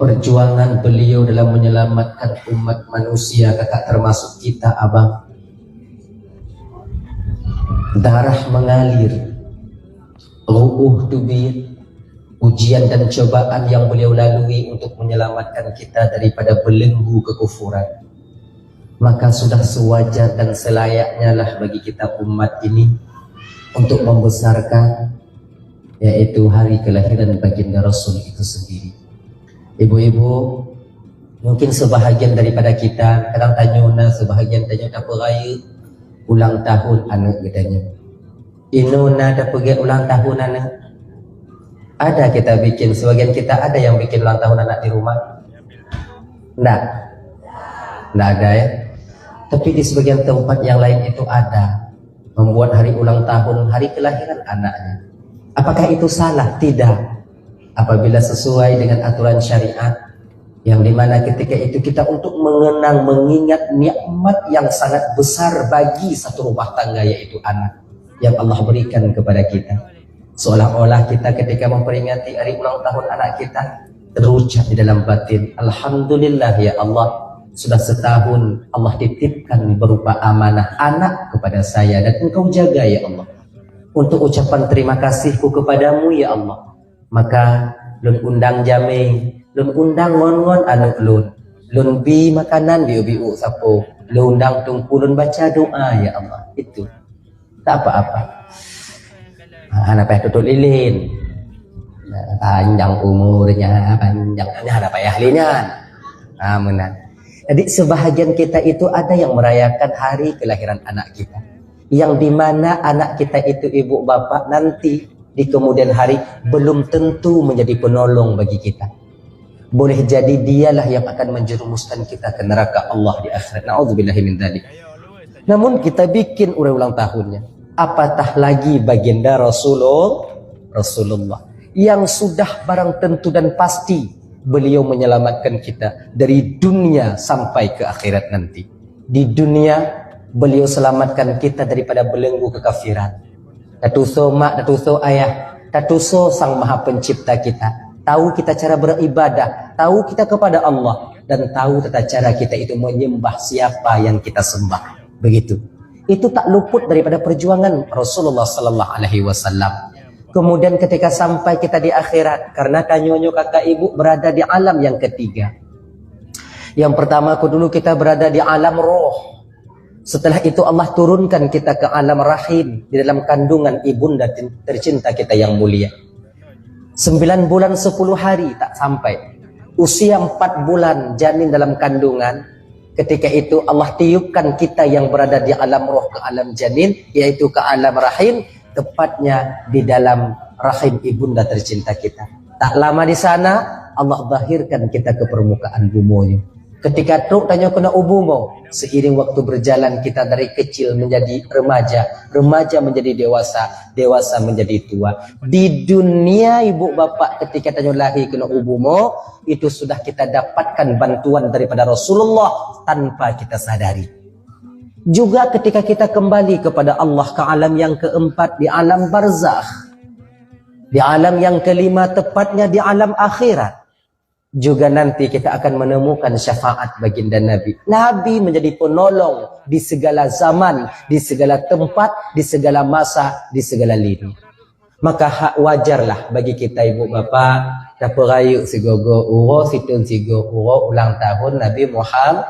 perjuangan beliau dalam menyelamatkan umat manusia, kakak termasuk kita abang. Darah mengalir, ru'uh tubir, ujian dan cobaan yang beliau lalui untuk menyelamatkan kita daripada belenggu kekufuran. Maka sudah sewajar dan selayaknya lah bagi kita umat ini untuk membesarkan yaitu hari kelahiran baginda Rasul itu sendiri. Ibu-ibu, mungkin sebahagian daripada kita kadang tanya, sebahagian tanya apa raya ulang tahun anak katanya. Inuna dah pergi ulang tahun anak. Ada kita bikin, sebagian kita ada yang bikin ulang tahun anak di rumah. Enggak ada ya. Tapi di sebagian tempat yang lain itu ada membuat hari ulang tahun, hari kelahiran anaknya. Apakah itu salah? Tidak. Apabila sesuai dengan aturan syariat, yang dimana ketika itu kita untuk mengenang, mengingat nikmat yang sangat besar bagi satu rumah tangga, yaitu anak yang Allah berikan kepada kita. Seolah-olah kita ketika memperingati hari ulang tahun anak kita terucap di dalam batin, Alhamdulillah ya Allah, sudah setahun Allah titipkan berupa amanah anak kepada saya dan engkau jaga ya Allah. Untuk ucapan terima kasihku kepadamu ya Allah, maka lun undang jameng, lun undang ngon-ngon anu lun bi makanan biu-biu sapo, lun undang tungku lun baca doa ya Allah. Itu tak apa-apa. Anak payah tutup lilin, panjang umurnya, panjangnya anak payah linyan. Amenan. Jadi sebahagian kita itu ada yang merayakan hari kelahiran anak kita, yang dimana anak kita itu ibu bapak nanti di kemudian hari belum tentu menjadi penolong bagi kita. Boleh jadi dialah yang akan menjerumuskan kita ke neraka Allah di akhirat. Na'udzubillahi min dzalik. Namun kita bikin ulang tahunnya. Apatah lagi baginda Rasulullah yang sudah barang tentu dan pasti beliau menyelamatkan kita dari dunia sampai ke akhirat nanti. Di dunia beliau selamatkan kita daripada belenggu kekafiran. Tatuso mak, tatuso ayah, tatuso sang maha pencipta kita. Tahu kita cara beribadah, tahu kita kepada Allah, dan tahu tata cara kita itu menyembah siapa yang kita sembah. Begitu. Itu tak luput daripada perjuangan Rasulullah sallallahu alaihi wasallam. Kemudian ketika sampai kita di akhirat, karena kanyonyo kakak ibu berada di alam yang ketiga. Yang pertama dulu kita berada di alam roh. Setelah itu Allah turunkan kita ke alam rahim, di dalam kandungan ibunda tercinta kita yang mulia. 9 bulan 10 hari tak sampai. Usia 4 bulan janin dalam kandungan. Ketika itu Allah tiupkan kita yang berada di alam roh ke alam janin, yaitu ke alam rahim, tepatnya di dalam rahim ibunda tercinta kita. Tak lama di sana Allah zahirkan kita ke permukaan bumi. Ketika truk tanya kena ubumo, seiring waktu berjalan kita dari kecil menjadi remaja, remaja menjadi dewasa, dewasa menjadi tua. Di dunia ibu bapak ketika tanya lahir kena ubumo, itu sudah kita dapatkan bantuan daripada Rasulullah tanpa kita sadari. Juga ketika kita kembali kepada Allah ke alam yang keempat, di alam barzakh, di alam yang kelima tepatnya di alam akhirat, juga nanti kita akan menemukan syafaat baginda Nabi. Nabi menjadi penolong di segala zaman, di segala tempat, di segala masa, di segala lini. Maka hak wajarlah bagi kita ibu bapa dapurayu sigogo uro situn sigo uro ulang tahun Nabi Muhammad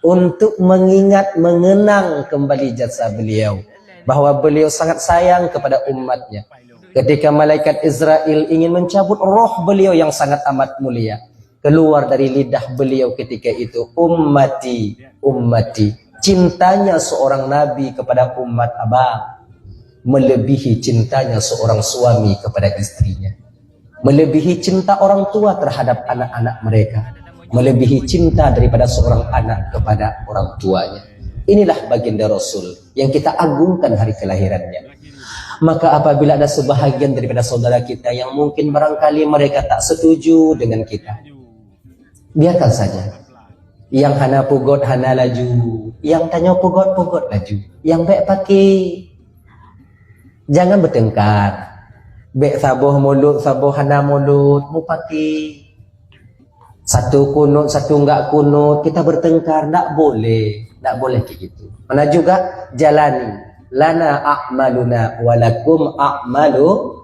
untuk mengingat, mengenang kembali jasa beliau, bahwa beliau sangat sayang kepada umatnya. Ketika malaikat Israel ingin mencabut roh beliau yang sangat amat mulia, keluar dari lidah beliau ketika itu, ummati, ummati. Cintanya seorang nabi kepada umat abang melebihi cintanya seorang suami kepada istrinya, melebihi cinta orang tua terhadap anak-anak mereka, melebihi cinta daripada seorang anak kepada orang tuanya. Inilah baginda Rasul yang kita agungkan hari kelahirannya. Maka apabila ada sebahagian daripada saudara kita yang mungkin barangkali mereka tak setuju dengan kita, biarkan saja. Yang hana pugot hana laju, yang tanya pugot laju, yang baik pakai. Jangan bertengkar. Baik saboh mulut, saboh hana mulut, mu pakai. Satu kunut, satu enggak kunut, kita bertengkar, enggak boleh. Enggak boleh kayak gitu. Mana juga jalani. Lana a'maluna walakum a'malukum.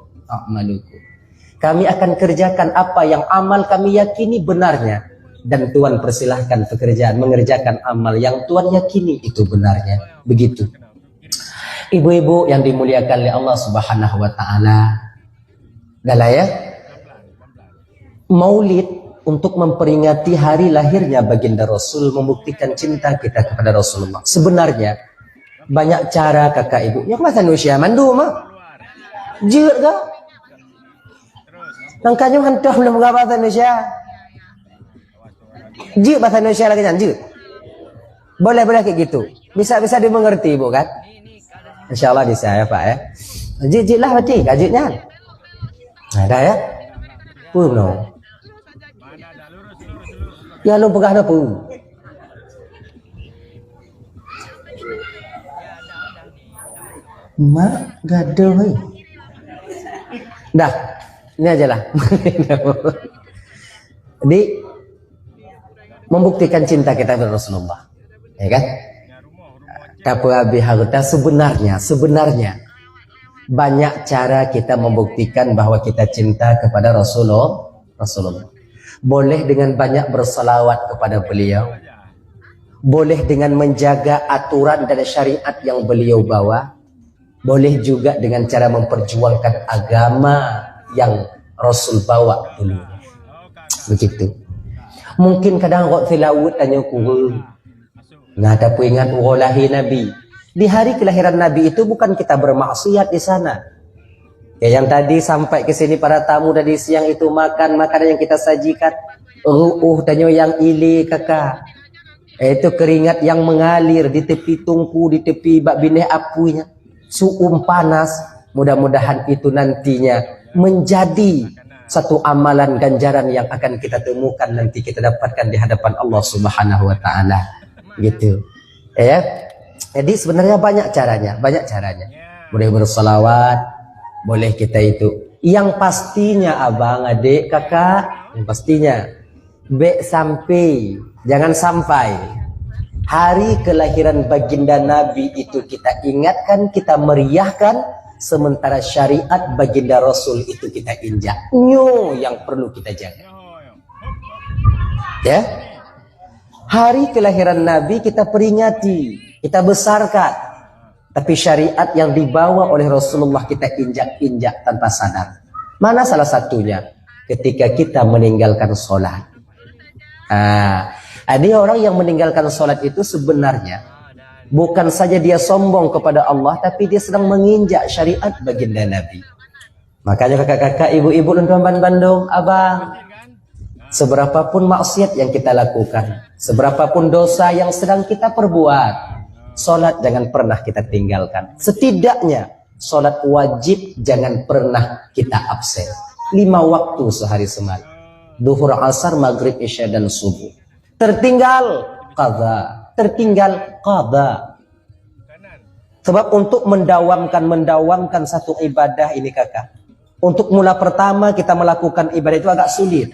Kami akan kerjakan apa yang amal kami yakini benarnya. Dan Tuhan persilahkan pekerjaan mengerjakan amal yang Tuhan yakini itu benarnya. Begitu. Ibu-ibu yang dimuliakan oleh Allah Subhanahu wa taala. Dah ya. Maulid untuk memperingati hari lahirnya baginda Rasul, membuktikan cinta kita kepada Rasulullah. Sebenarnya banyak cara kakak ibu. Yang bahasa Indonesia mandu mah. Jir ke? Nangkanya hantar belum bahasa Indonesia. Jir bahasa Indonesia lagi jir. Boleh kayak gitu. Bisa dimengerti ibu kan? Insyaallah bisa ya Pak ya. Jir lah berarti kajitnya. Nah, dah ya. No. Ya lu pegah apa? Mak gaduh. Dah, ini aja lah. Jadi membuktikan cinta kita kepada Rasulullah, ya kan? Tapi harta sebenarnya banyak cara kita membuktikan bahwa kita cinta kepada Rasulullah. Boleh dengan banyak bersalawat kepada beliau. Boleh dengan menjaga aturan dan syariat yang beliau bawa. Boleh juga dengan cara memperjuangkan agama yang Rasul bawa dulu. Begitu. Mungkin kadang kok tilawut tanya ku. Nah, tapi ingat lahir Nabi. Di hari kelahiran Nabi itu bukan kita bermaksiat di sana. Ya, yang tadi sampai ke sini para tamu dari siang itu makan makanan yang kita sajikan. Tanya yang ili kakak. Itu keringat yang mengalir di tepi tungku, di tepi bak bineh apunya. Suum panas. Mudah-mudahan itu nantinya menjadi satu amalan ganjaran yang akan kita temukan nanti kita dapatkan di hadapan Allah Subhanahu wa taala. Gitu. Ya. Jadi sebenarnya banyak caranya. Boleh bersalawat, boleh kita itu. Yang pastinya abang, adik, kakak, yang pastinya jangan sampai hari kelahiran baginda Nabi itu kita ingatkan, kita meriahkan, sementara syariat baginda Rasul itu kita injak. Yang perlu kita jaga. Ya. Hari kelahiran Nabi kita peringati, kita besarkan. Tapi syariat yang dibawa oleh Rasulullah kita injak-injak tanpa sadar. Mana salah satunya? Ketika kita meninggalkan sholat. Ada orang yang meninggalkan sholat itu sebenarnya bukan saja dia sombong kepada Allah, tapi dia sedang menginjak syariat baginda Nabi. Makanya kakak-kakak, ibu-ibu dan teman Bandung, abang, seberapapun maksiat yang kita lakukan, seberapapun dosa yang sedang kita perbuat, sholat jangan pernah kita tinggalkan. Setidaknya sholat wajib jangan pernah kita absen. 5 waktu sehari semalam. Duhur, asar, maghrib, isya, dan subuh. Tertinggal qadha. Sebab untuk mendawamkan satu ibadah ini kakak. Untuk mula pertama kita melakukan ibadah itu agak sulit.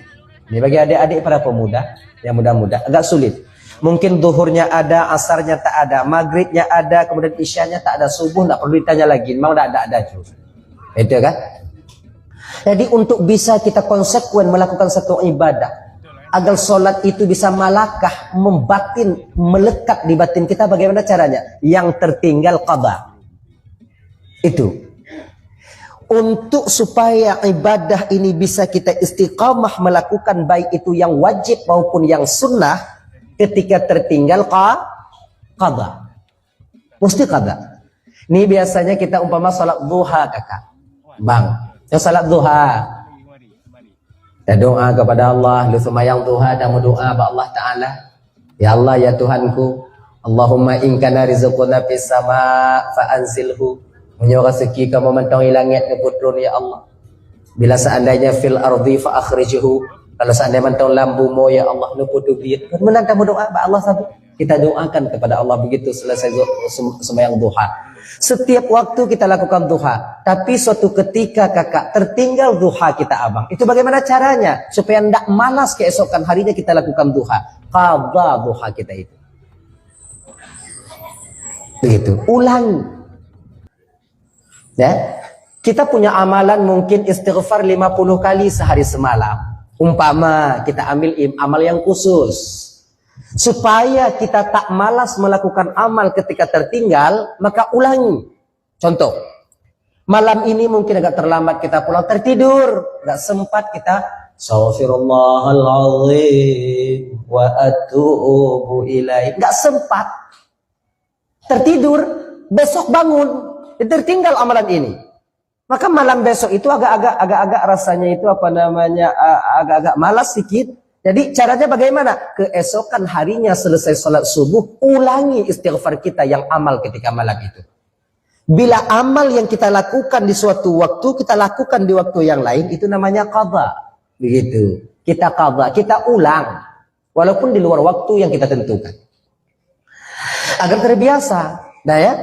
Ini bagi adik-adik para pemuda yang muda-muda agak sulit. Mungkin duhurnya ada, asarnya tak ada, maghribnya ada, kemudian isyanya tak ada, subuh tak perlu ditanya lagi, mau tak ada juga. Itu kan? Jadi untuk bisa kita konsekuen melakukan satu ibadah, agar solat itu bisa malakah, melekat di batin kita, bagaimana caranya? Yang tertinggal qadha. Itu. Untuk supaya ibadah ini bisa kita istiqamah melakukan, baik itu yang wajib maupun yang sunnah, ketika tertinggal qadha. Mesti qadha. Ini biasanya kita umpama salat duha kakak. Bang, yang salat duha. Kita doa kepada Allah, lu semayang duha dan berdoa kepada Allah Ta'ala. Ya Allah, ya Tuhanku, Allahumma in kana rizquna fis sama fa'anzilhu. Punya rezeki kamu mentongi langit ngeputrun ya Allah. Bila seandainya fil ardi fa'akhrijhu. Kalau seandainya mentong lambumu ya Allah nuputu biat. Menang kamu doa ba Allah sabu. Kita doakan kepada Allah begitu selesai sembahyang duha. Setiap waktu kita lakukan duha. Tapi suatu ketika kakak tertinggal duha kita abang. Itu bagaimana caranya? Supaya tidak malas keesokan harinya kita lakukan duha. Qadha duha kita itu. Begitu. Ulangi. Ya. Kita punya amalan mungkin istighfar 50 kali sehari semalam. Umpama kita ambil amal yang khusus. Supaya kita tak malas melakukan amal ketika tertinggal, maka ulangi. Contoh, malam ini mungkin agak terlambat kita pulang, tertidur, gak sempat kita Astaghfirullahaladzim wa atubu ilaih, gak sempat, tertidur, besok bangun, tertinggal amalan ini. Maka malam besok itu agak-agak rasanya itu apa namanya, agak-agak malas sedikit. Jadi caranya bagaimana? Keesokan harinya selesai sholat subuh, ulangi istighfar kita yang amal ketika malam itu. Bila amal yang kita lakukan di suatu waktu, kita lakukan di waktu yang lain, itu namanya qadha. Begitu. Kita qadha, kita ulang. Walaupun di luar waktu yang kita tentukan. Agar terbiasa. Nah ya,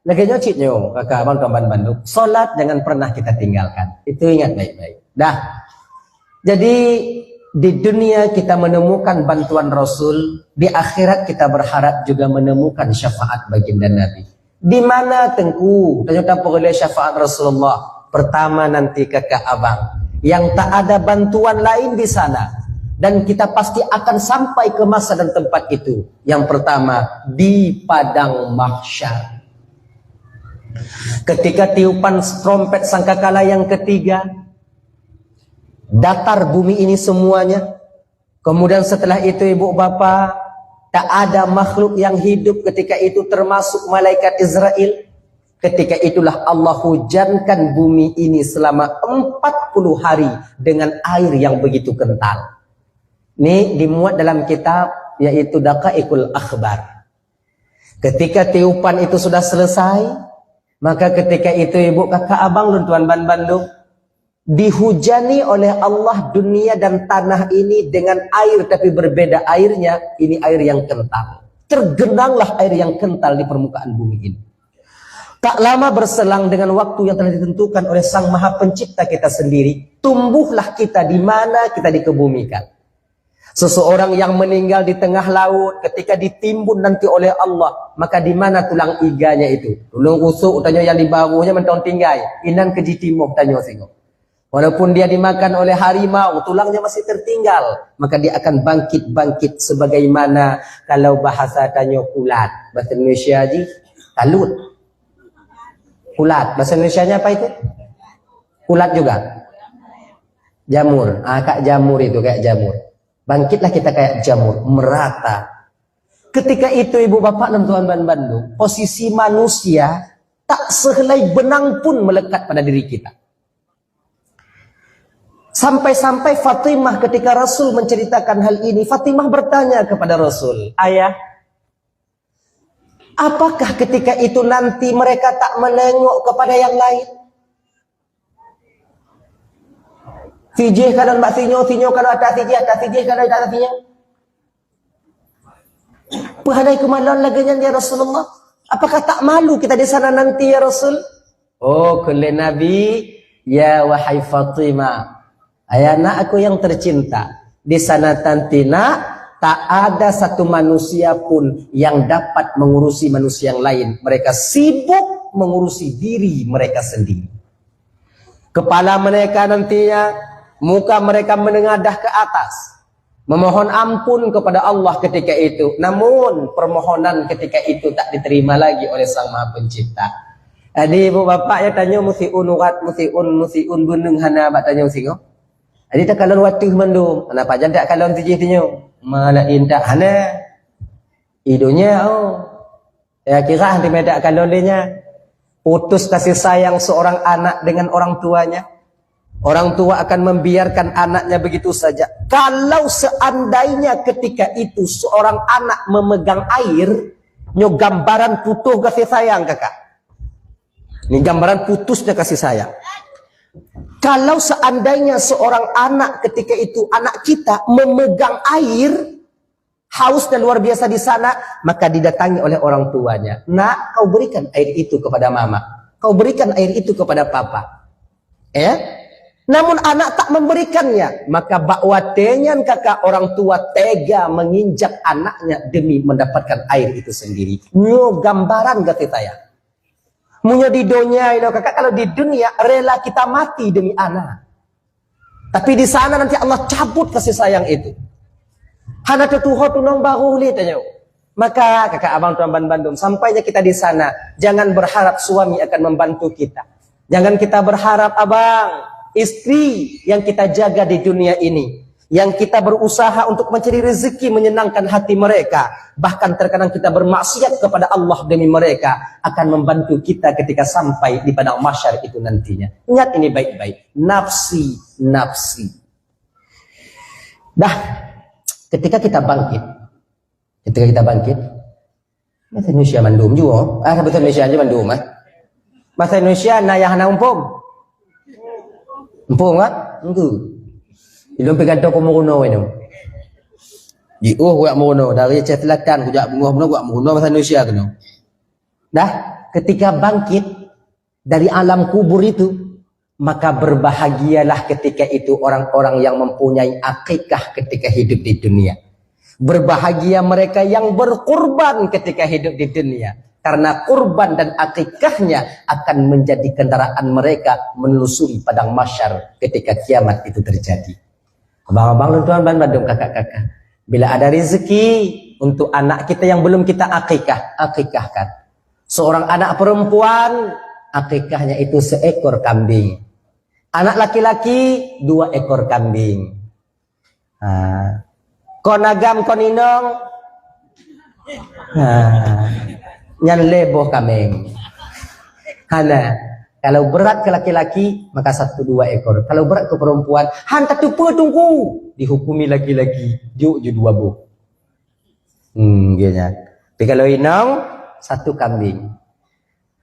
lagi nyocitnya, kakak abang kawan Bandung. Sholat jangan pernah kita tinggalkan. Itu ingat baik-baik. Dah. Jadi di dunia kita menemukan bantuan Rasul, di akhirat kita berharap juga menemukan syafaat baginda Nabi. Di mana tengku? Tanya oleh syafaat Rasulullah. Pertama nanti kakak abang, yang tak ada bantuan lain di sana, dan kita pasti akan sampai ke masa dan tempat itu. Yang pertama di padang mahsyar. Ketika tiupan trompet sangkakala yang ketiga, datar bumi ini semuanya. Kemudian setelah itu ibu bapa, tak ada makhluk yang hidup ketika itu termasuk malaikat Israel. Ketika itulah Allah hujankan bumi ini selama 40 hari dengan air yang begitu kental. Ini dimuat dalam kitab yaitu Daqaiqul Akhbar. Ketika tiupan itu sudah selesai, maka ketika itu ibu kakak abang dan tuan Bandung dihujani oleh Allah dunia dan tanah ini dengan air, tapi berbeda airnya. Ini air yang kental. Tergenanglah air yang kental di permukaan bumi ini. Tak lama berselang dengan waktu yang telah ditentukan oleh Sang Maha Pencipta kita sendiri, tumbuhlah kita di mana kita dikebumikan. Seseorang yang meninggal di tengah laut ketika ditimbun nanti oleh Allah, maka di mana tulang iganya itu? Tulang rusuk tanya yang di bawahnya mentong tinggai, inan keji timur tanya singgung. Walaupun dia dimakan oleh harimau, tulangnya masih tertinggal, maka dia akan bangkit-bangkit sebagaimana kalau bahasa tanya kulat. Bahasa Indonesia aja, kalut. Kulat. Bahasa Indonesianya apa itu? Kulat juga. Jamur. Kak jamur itu, kayak jamur. Bangkitlah kita kayak jamur, merata. Ketika itu ibu bapak dan tuan Bandung, posisi manusia tak sehelai benang pun melekat pada diri kita. Sampai-sampai Fatimah ketika Rasul menceritakan hal ini, Fatimah bertanya kepada Rasul, ayah, apakah ketika itu nanti mereka tak menengok kepada yang lain? Tijih kalau mbak tinyo kalau atas tijih kalau atas tinyo. Perhadai kemaluan laganya ya Rasulullah. Apakah tak malu kita di sana nanti ya Rasul? Oh, kulli Nabi, ya wahai Fatimah. Ayah nak aku yang tercinta, di sana nanti nak tak ada satu manusia pun yang dapat mengurusi manusia yang lain. Mereka sibuk mengurusi diri mereka sendiri. Kepala mereka nantinya, muka mereka menengadah ke atas, memohon ampun kepada Allah ketika itu. Namun permohonan ketika itu tak diterima lagi oleh Sang Maha Pencipta. Jadi ibu bapak ya tanya musiun urat musiun gunung hana bak tanya singo. Jadi tak kalau waktu mendung, kenapa jangan tak kalau tijih tinyo? Malah indah hana idonya ya kira nanti medak kalau dia putus kasih sayang seorang anak dengan orang tuanya. Orang tua akan membiarkan anaknya begitu saja. Kalau seandainya ketika itu seorang anak memegang air, nyo gambaran putus kasih sayang kakak. Ini gambaran putusnya kasih sayang. Kalau seandainya seorang anak ketika itu anak kita memegang air, haus dan luar biasa di sana, maka didatangi oleh orang tuanya. Nak, kau berikan air itu kepada mama. Kau berikan air itu kepada papa. Ya? Namun anak tak memberikannya, maka bakwatenya kakak orang tua tega menginjak anaknya demi mendapatkan air itu sendiri. Nyo gambaran kata saya. Munyo di dunia ini kakak, kalau di dunia rela kita mati demi anak. Tapi di sana nanti Allah cabut kasih sayang itu. Hana tutuho tunong baru tanya. Maka kakak abang tuan Bandung, sampainya kita di sana, jangan berharap suami akan membantu kita. Jangan kita berharap abang, istri yang kita jaga di dunia ini, yang kita berusaha untuk mencari rezeki menyenangkan hati mereka, bahkan terkadang kita bermaksiat kepada Allah demi mereka, akan membantu kita ketika sampai di padang mahsyar itu nantinya. Ingat ini baik-baik, nafsi. Dah, ketika kita bangkit, bahasa Indonesia mandum juga, bahasa Indonesia aja mandum, bahasa Indonesia nayah na umpom kan? Enggak. Ilum pegang toko muruno ini. Di gua muruno dari Selatan gua muruno bahasa Indonesia kena. Dah, ketika bangkit dari alam kubur itu, maka berbahagialah ketika itu orang-orang yang mempunyai akikah ketika hidup di dunia. Berbahagia mereka yang berkurban ketika hidup di dunia. Karena kurban dan akikahnya akan menjadi kendaraan mereka menelusuri padang mahsyar ketika kiamat itu terjadi. Abang-abang, tuan Bandung, kakak-kakak. Bila ada rezeki untuk anak kita yang belum kita akikahkan. Seorang anak perempuan, akikahnya itu seekor kambing. Anak laki-laki, 2 ekor kambing. Konagam koninong, nyan leboh kambing. Hana, kalau berat ke laki-laki, maka 1-2 ekor. Kalau berat ke perempuan, hantar tupu tunggu. Dihukumi lagi-lagi, juk 2 buh. Gini. Tapi kalau inong, 1 kambing.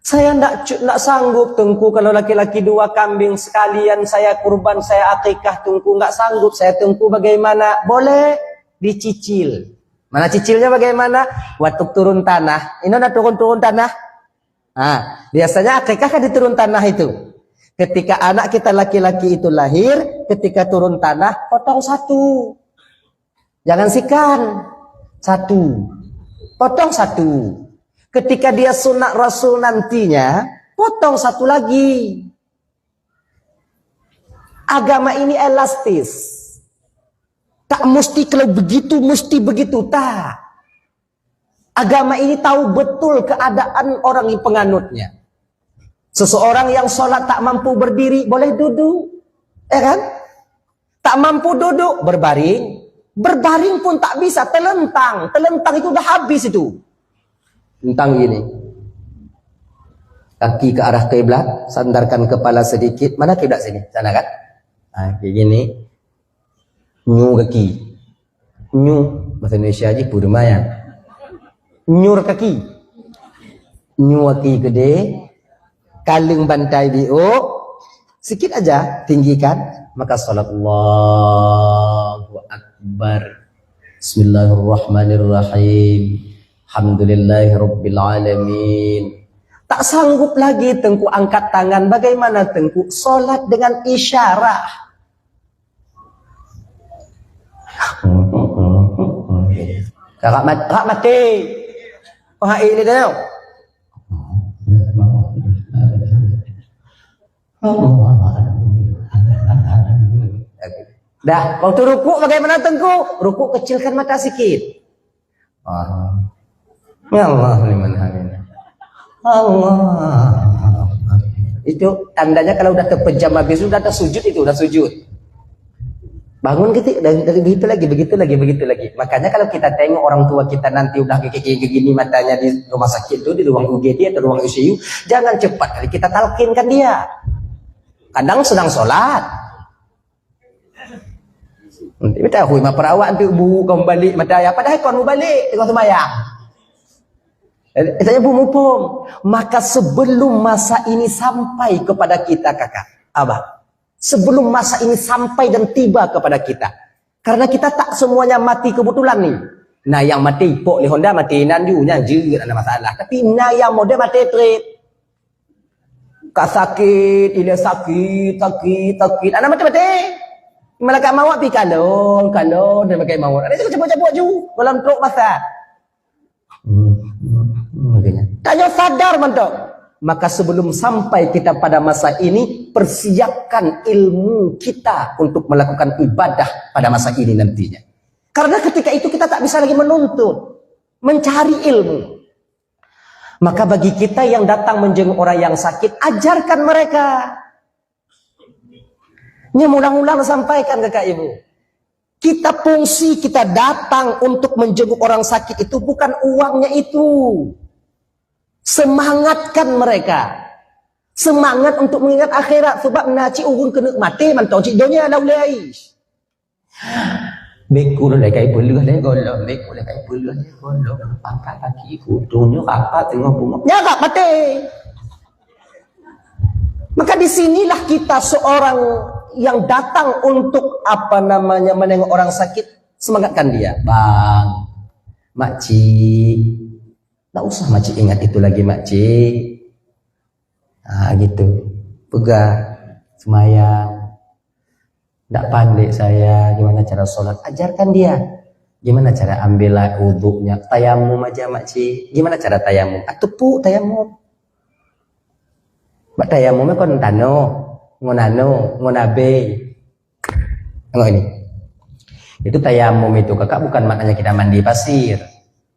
Saya nak sanggup tengku kalau laki-laki 2 kambing sekalian saya kurban, saya akikah tengku nggak sanggup. Saya tengku bagaimana? Boleh dicicil. Mana cicilnya bagaimana? Waktu turun tanah. Ini udah turun tanah. Biasanya akikah kan di turun tanah itu. Ketika anak kita laki-laki itu lahir, ketika turun tanah, potong 1. Jangan sikan. 1. Potong 1. Ketika dia sunat Rasul nantinya, potong 1 lagi. Agama ini elastis. Tak mesti kalau begitu, mesti begitu. Tak. Agama ini tahu betul keadaan orang yang penganutnya. Seseorang yang sholat tak mampu berdiri, boleh duduk. Ya kan? Tak mampu duduk, berbaring. Berbaring pun tak bisa, telentang. Telentang itu udah habis itu. Tentang gini. Kaki ke arah kiblat, sandarkan kepala sedikit. Mana kiblat sini? Sana kan? Kayak gini. Nyu kaki. Nyu. Bahasa Indonesia aja pun lumayan. Nyur kaki. Nyu kaki gede. Kalung bantai biuk. Sikit aja. Tinggikan. Maka salat Allahu Akbar. Bismillahirrahmanirrahim. Alhamdulillahirrabbilalamin. Tak sanggup lagi tengku angkat tangan. Bagaimana tengku? Solat dengan isyarah. Kakak mati. Ini dah. Dah, waktu rukuk bagaimana tengku? Rukuk kecilkan mata sikit. Ya Allah liman hamida. Allah. Itu tandanya kalau udah terpejam habis, udah ada sujud itu, udah sujud. Bangun gitu, dari begitu lagi. Makanya kalau kita tengok orang tua kita nanti udah kayak gini matanya di rumah sakit itu, di ruang UGD atau ruang ICU, jangan cepat kali kita talkinkan dia. Kadang sedang sholat. Nanti kita hui ma perawat tu bu kembali mata ya padahal kau mau balik tengok sembahyang. Tanya bu mupom. Maka sebelum masa ini sampai kepada kita kakak, abah. Sebelum masa ini sampai dan tiba kepada kita. Karena kita tak semuanya mati kebetulan nih. Nah yang mati pok li Honda mati nan ju nya je ada masalah. Tapi nah yang model mati trade. Kak sakit, ile sakit. Anak mati. Malaikat maut pi kalau dia pakai maut. Ada cabut-cabut ju dalam truk masa. Makanya. Tanya sadar mantok. Maka sebelum sampai kita pada masa ini, persiapkan ilmu kita untuk melakukan ibadah pada masa ini nantinya. Karena ketika itu kita tak bisa lagi menuntut, mencari ilmu. Maka bagi kita yang datang menjenguk orang yang sakit, ajarkan mereka. Ini ulang-ulang sampaikan ke Kak Ibu. Kita fungsi, kita datang untuk menjenguk orang sakit itu bukan uangnya itu. Semangatkan mereka. Semangat untuk mengingat akhirat. Sebab naci urun kena mati, mantau cik dunia dah ulai. Beku dah kai beluh dah golong, beku dah kai beluh dah golong. Pangkat kaki kutunya apa tengok bunga. Ya tak mati. Maka disinilah kita seorang yang datang untuk menengok orang sakit, semangatkan dia. Bang, makcik, tak usah makcik ingat itu lagi makcik. Gitu. Pegang, semayang. Tak pandai saya gimana cara sholat, ajarkan dia. Gimana cara ambil wuduknya, tayamum aja makcik. Gimana cara tayamum? Tepuk tayamum. Bak tayamumnya kon tano, ngonabe. Tengok ini. Itu tayamum itu kakak bukan maknanya kita mandi pasir.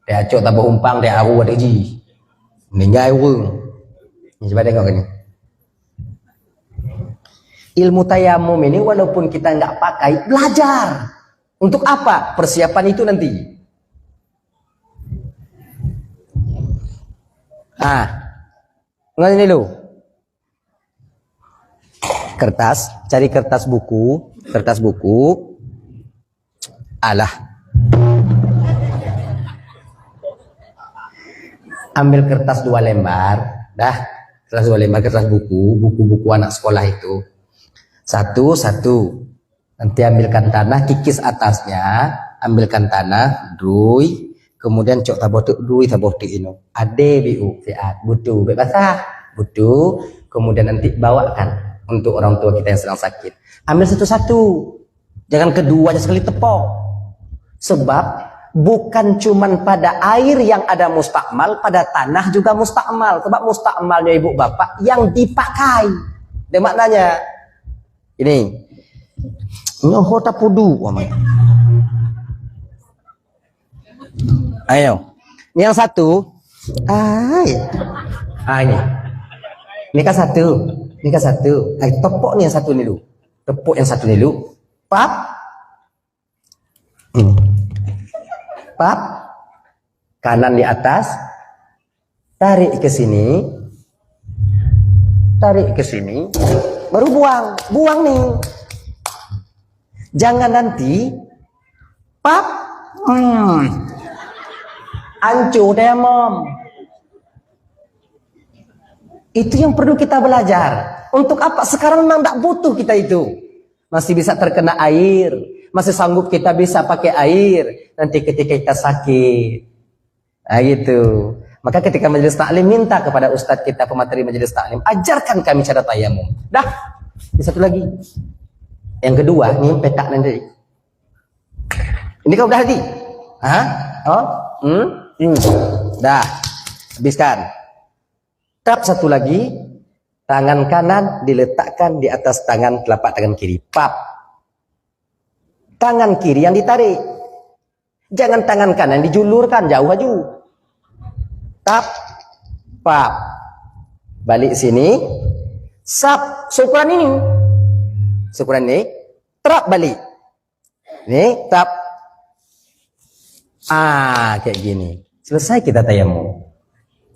Dia acok tak berumpang, dia aru ada ji. Meninggal urung. Ini coba tengok ini. Ilmu tayamum ini walaupun kita nggak pakai, belajar. Untuk apa? Persiapan itu nanti. Ngerti dulu. Kertas, cari kertas buku. Alah. Ambil kertas 2 lembar, dah. Kertas 2 lembar, kertas buku anak sekolah itu. Satu. Nanti ambilkan tanah, kikis atasnya, ambilkan tanah, drui, kemudian cok tabotuk drui tabotuk ino. Ade biu, fiat, butuh, basah, butuh, kemudian nanti bawakan untuk orang tua kita yang sedang sakit. Ambil satu-satu, jangan kedua aja sekali tepok. Sebab bukan cuman pada air yang ada mustakmal, pada tanah juga mustakmal. Sebab mustakmalnya ibu bapak yang dipakai. Dan maknanya ini nyoho tapudu. Ayo. Ini yang satu. Ini kan satu. Tepuk nih yang satu nih lu. Tepuk yang satu nih lu. Pap. Pap. Kanan di atas. Tarik ke sini. Baru buang nih. Jangan nanti pap hancur demam. Itu yang perlu kita belajar. Untuk apa? Sekarang memang tak butuh kita itu. Masih bisa terkena air, masih sanggup kita bisa pakai air nanti ketika kita sakit. Gitu. Maka ketika majelis taklim minta kepada ustadz kita, pemateri majelis taklim, ajarkan kami cara tayamum. Dah. Ini satu lagi. Yang kedua, ini petak nanti. Ini kau udah hati? Dah. Habiskan. Tap satu lagi. Tangan kanan diletakkan di atas tangan telapak tangan kiri. Pap. Tangan kiri yang ditarik. Jangan tangan kanan dijulurkan jauh aja. Tap. Pap. Balik sini. Sap. Syukuran ini. Terap balik. Ini tap. Kayak gini. Selesai kita tayamum.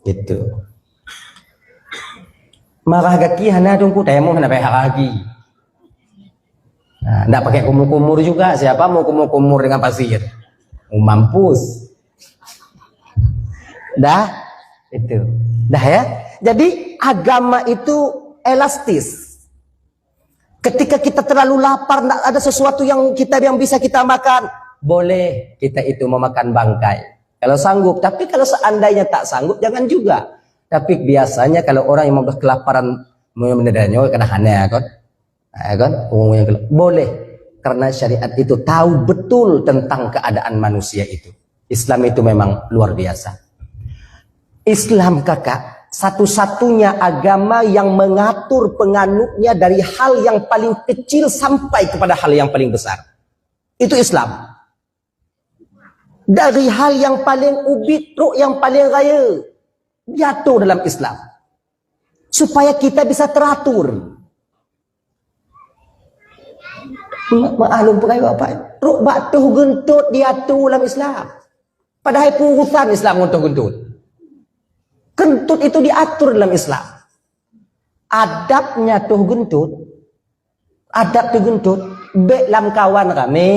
Gitu. Marah gaki hana tunggu tayamum hana payah lagi. Nggak pakai kumur-kumur juga. Siapa mau kumur-kumur dengan pasir? Mampus. Dah. Itu. Dah ya. Jadi agama itu elastis. Ketika kita terlalu lapar, tidak ada sesuatu yang bisa kita makan, boleh kita itu memakan bangkai. Kalau sanggup, tapi kalau seandainya tak sanggup, jangan juga. Tapi biasanya kalau orang yang sudah kelaparan, menedanya kena hanya kan, boleh. Karena syariat itu tahu betul tentang keadaan manusia itu. Islam itu memang luar biasa. Islam kakak, satu-satunya agama yang mengatur penganutnya dari hal yang paling kecil sampai kepada hal yang paling besar. Itu Islam. Dari hal yang paling ubit, truk yang paling raya, jatuh dalam Islam. Supaya kita bisa teratur. Maklum perkara apa? Truk batuh gentut diatur dalam Islam. Padahal urusan Islam untuk gentut. Gentut itu diatur dalam Islam. Adabnya tuh gentut. Adab tuh gentut. Bek lam kawan kami.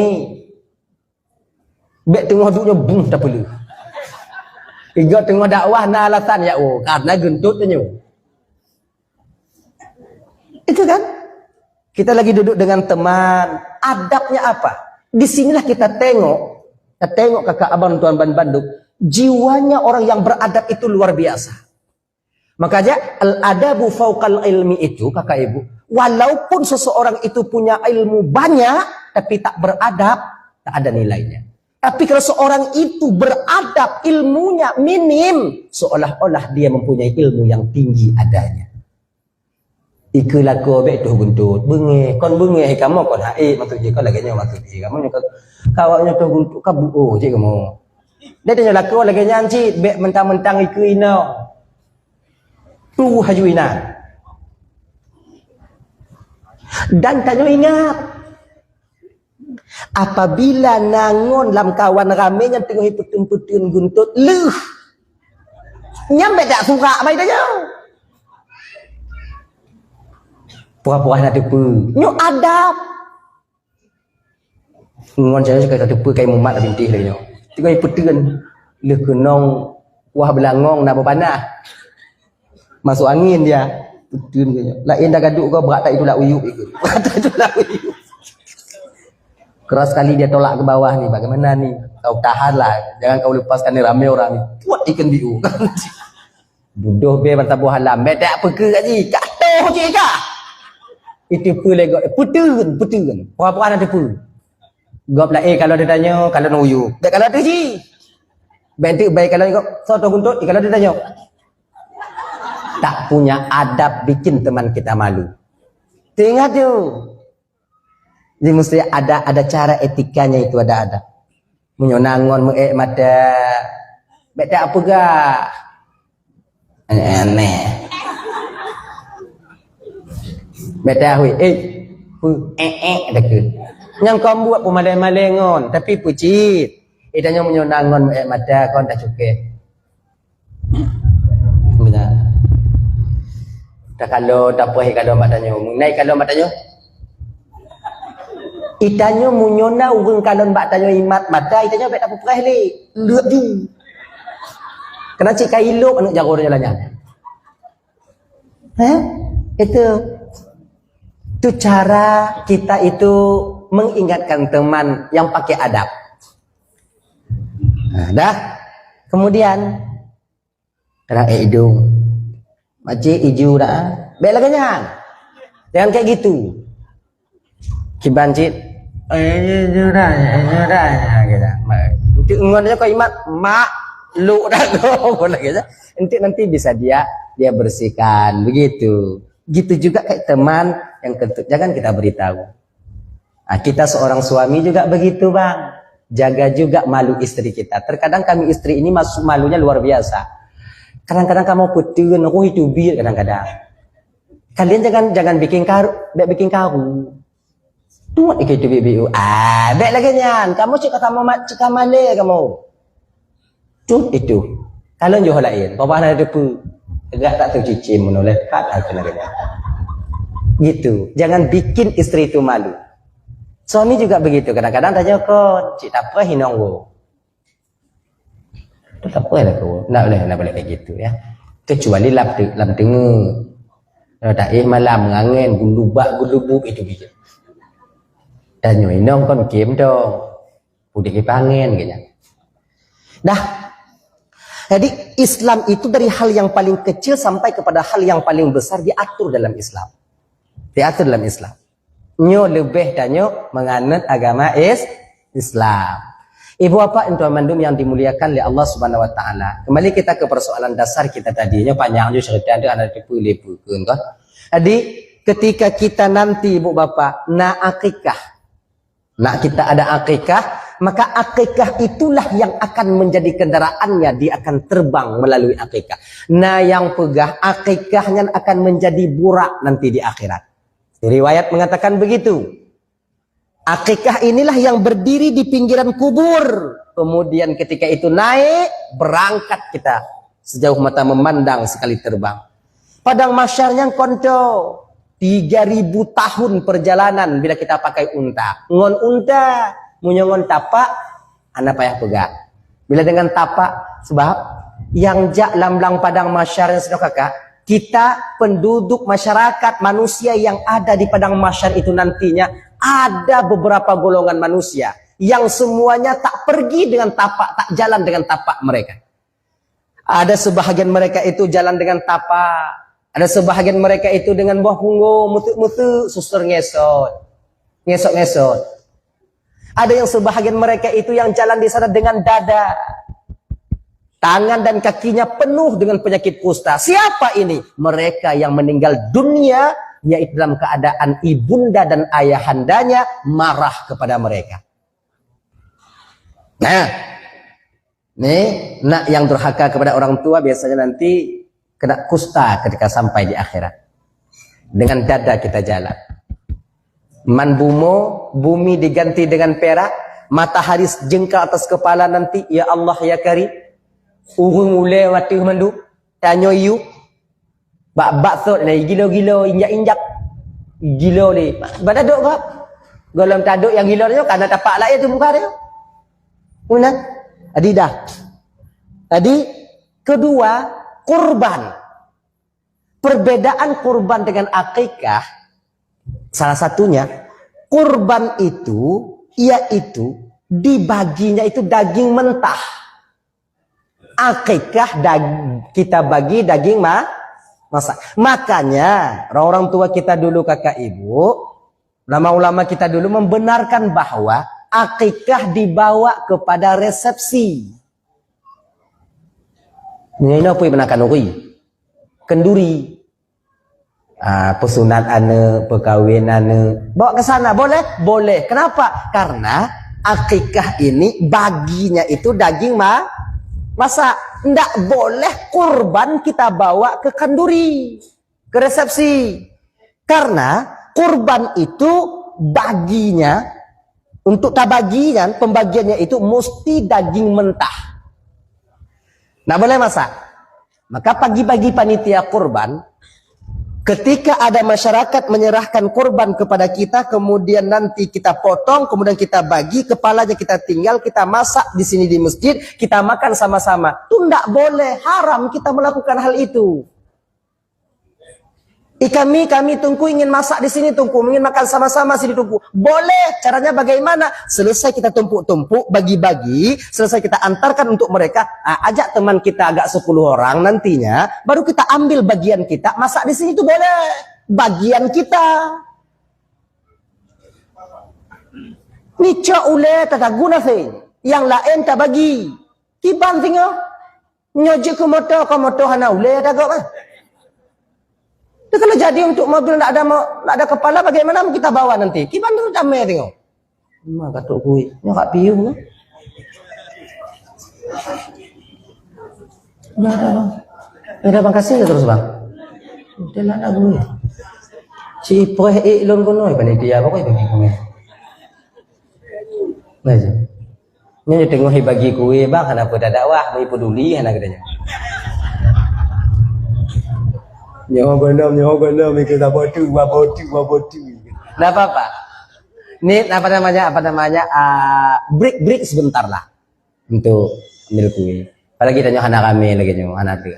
Bek tengah duduknya bung tak perlu. Tiga tengah dakwah na alasan ya karena gentut tu. Itu kan? Kita lagi duduk dengan teman. Adabnya apa? Di sinilah kita tengok. Kita tengok kakak abang tuan Bandung. Jiwanya orang yang beradab itu luar biasa. Makanya al-adabu fauqal ilmi itu kakak ibu. Walaupun seseorang itu punya ilmu banyak. Tapi tak beradab. Tak ada nilainya. Tapi kalau seorang itu beradab ilmunya minim. Seolah-olah dia mempunyai ilmu yang tinggi adanya. Ika laku abek tu guntut. Bengih. Kon bengih kamu kon haik. Maksud je kau lagi nyawa maksud je. Kamu kawaknya tu guntut. Kau buo je kamu. Dia tanya laku lagi nyanci. Bek mentang-mentang ika ina. Tu haju ina. Dan tanya ingat. Apabila nangon lam kawan ramai yang tengah putun-putun guntut. Luh. Nyampe tak suka. Baik tanya. Pura-pura nak tepu. Nyok adab. Ngon saya suka tepu kayak mumat lah bintih lagi nyok. Tengah putun. Leh kenong. Wah belangong nak berpanah. Masuk angin dia. Putun ke nyok. Lain dah gaduk kau berat tak itulah uyuk. Berat tak itulah uyuk. Keras sekali dia tolak ke bawah ni. Bagaimana ni? Kau tahan lah. Jangan kau lepaskan ni ramai orang ni. Buat ikan biu. Buduh be mantap buah halam. Be tak apa ke kat ni? Kat toh je kah? Itu pun lagi. Putun. Pura-pura nak tepu. Gop lah kalau dia tanya. Kalau nak uyuk. Tak kalau tu je. Bentuk baik kalau ikut. Soto guntut. Kalau dia tanya. Tak punya adab bikin teman kita malu. Tengok tu. Jadi mesti ada cara etikanya itu ada. Menyonangon mata. Betul apa gak? Aneh. Betul dekat. Yang kau buat pemalai-malengon tapi pucit. Tanya menyonangon mata kau tak cukup. Benar. Tak kalau tak apa kalau mak tanya. Naik kalau mak tanya. Itanya munyona urang kalon bak tanya imat mata itanya bet apa perah le leuk ju kena cik kailok anak jaror jalannya itu cara kita itu mengingatkan teman yang pakai adab. Nah, dah kemudian kena hidung macam hijau dah bet lagi jangan kayak gitu kibancit dah kita. Untuk ngon kau imat mak lu dah kau lagi aja. Nanti bisa dia bersihkan begitu. Gitu juga kayak teman yang kentut jangan kita beritahu. Nah, kita seorang suami juga begitu bang. Jaga juga malu istri kita. Terkadang kami istri ini masuk malunya luar biasa. Kadang-kadang kamu putun, aku itu bir kadang-kadang. Kalian jangan bikin karu. Tuat ikat tu bibi. Baik lagi nyan. Kamu cakap cakap Malay kamu. Tut itu. Kalau jauh lain, papa ada depu. Agak tak tahu cici menoleh kat aku lagi. Gitu. Jangan bikin istri itu malu. Suami juga begitu. Kadang-kadang tanya kau, cik tak apa hinong wo. Tak apa lah kau. Nak boleh kayak gitu ya. Kecuali lam tengah. Kalau tak malam ngangen gulubak itu bijak. Dan nyoy nong kon kiếm dong udah dipangen gitu. Dah. Jadi Islam itu dari hal yang paling kecil sampai kepada hal yang paling besar diatur dalam Islam. Diatur dalam Islam. Nyo lebih dan nyo menganut agama Islam. Ibu bapak dan mandum yang dimuliakan oleh Allah Subhanahu wa taala. Kembali kita ke persoalan dasar kita tadinya panjang juga cerita ada anak dipulipukeun kan. Jadi ketika kita nanti ibu bapak nak akikah. Nak kita ada akikah, maka akikah itulah yang akan menjadi kendaraannya, dia akan terbang melalui akikah. Nah yang pegah akikahnya akan menjadi burak nanti di akhirat. Riwayat mengatakan begitu. Akikah inilah yang berdiri di pinggiran kubur. Kemudian ketika itu naik, berangkat kita sejauh mata memandang sekali terbang. Padang masyarnya konco. 3000 tahun perjalanan bila kita pakai unta. Ngon unta, munyongon tapak, anda payah pegang. Bila dengan tapak, sebab yang jak lamblang padang masyar yang sudah kakak, kita penduduk masyarakat manusia yang ada di padang masyar itu nantinya ada beberapa golongan manusia yang semuanya tak pergi dengan tapak, tak jalan dengan tapak mereka. Ada sebahagian mereka itu jalan dengan tapak. Ada sebahagian mereka itu dengan buah punggung, mutu-mutu, susur ngesot. Ngesot-ngesot. Ada yang sebahagian mereka itu yang jalan di sana dengan dada. Tangan dan kakinya penuh dengan penyakit kusta. Siapa ini? Mereka yang meninggal dunia, yaitu dalam keadaan ibunda dan ayahandanya marah kepada mereka. Nah, nih, nak yang durhaka kepada orang tua biasanya nanti kena kusta ketika sampai di akhirat. Dengan dada kita jalan. Man bumo, bumi diganti dengan perak, matahari jengkal atas kepala nanti, ya Allah ya Karim. Urung ule wati mandu, tanyo yu. Bak sot ni gilo-gilo injak-injak. Gilo ni. Badaduk kok. Golong taduk yang gilo ni karena tapak lah itu muka dia. Una. Adi dah. Tadi kedua kurban. Perbedaan kurban dengan akikah salah satunya kurban itu yaitu dibaginya itu daging mentah. Akikah kita bagi daging masak. Makanya orang tua kita dulu kakak ibu, ulama-ulama kita dulu membenarkan bahwa akikah dibawa kepada resepsi. Ini apa yang menakan kenduri. Pesunat ane, perkahwin ane, bawa ke sana boleh? Boleh. Kenapa? Karena akikah ini baginya itu daging masak. Ndak boleh kurban kita bawa ke kenduri, ke resepsi. Karena kurban itu baginya, untuk tabagian, pembagiannya itu mesti daging mentah. Ndak boleh masak. Maka pagi-pagi panitia kurban, ketika ada masyarakat menyerahkan kurban kepada kita, kemudian nanti kita potong, kemudian kita bagi, kepalanya kita tinggal, kita masak di sini di masjid, kita makan sama-sama. Itu tidak boleh, haram kita melakukan hal itu. Kami tunggu ingin masak di sini tunggu, ingin makan sama-sama sini tunggu. Boleh, caranya bagaimana? Selesai kita tumpuk-tumpuk, bagi-bagi, selesai kita antarkan untuk mereka, ajak teman kita agak 10 orang nantinya, baru kita ambil bagian kita, masak di sini itu boleh. Bagian kita. Nica ule tak guna sih, yang lain tak bagi. Kiban tinggal, nyojek ke motor hana ule tak gak. Kalau jadi untuk mobil tak ada kepala, bagaimana kita bawa nanti? Kiban tu damai tengok. Mak katuk kui, nyokak piung lah. Ya ada bang. Ya bang kasih terus bang. Udah lah nak kui. Si poh lon kono panitia apa kau bagi kami. Baca. Nyo tengok bagi kui bang, kenapa dah dakwah, mau peduli anak katanya. Nyawa benar, kita botu. Nah apa? Ini apa namanya? Break sebentar lah untuk ambil kue. Apalagi tanya anak kami lagi anak kami.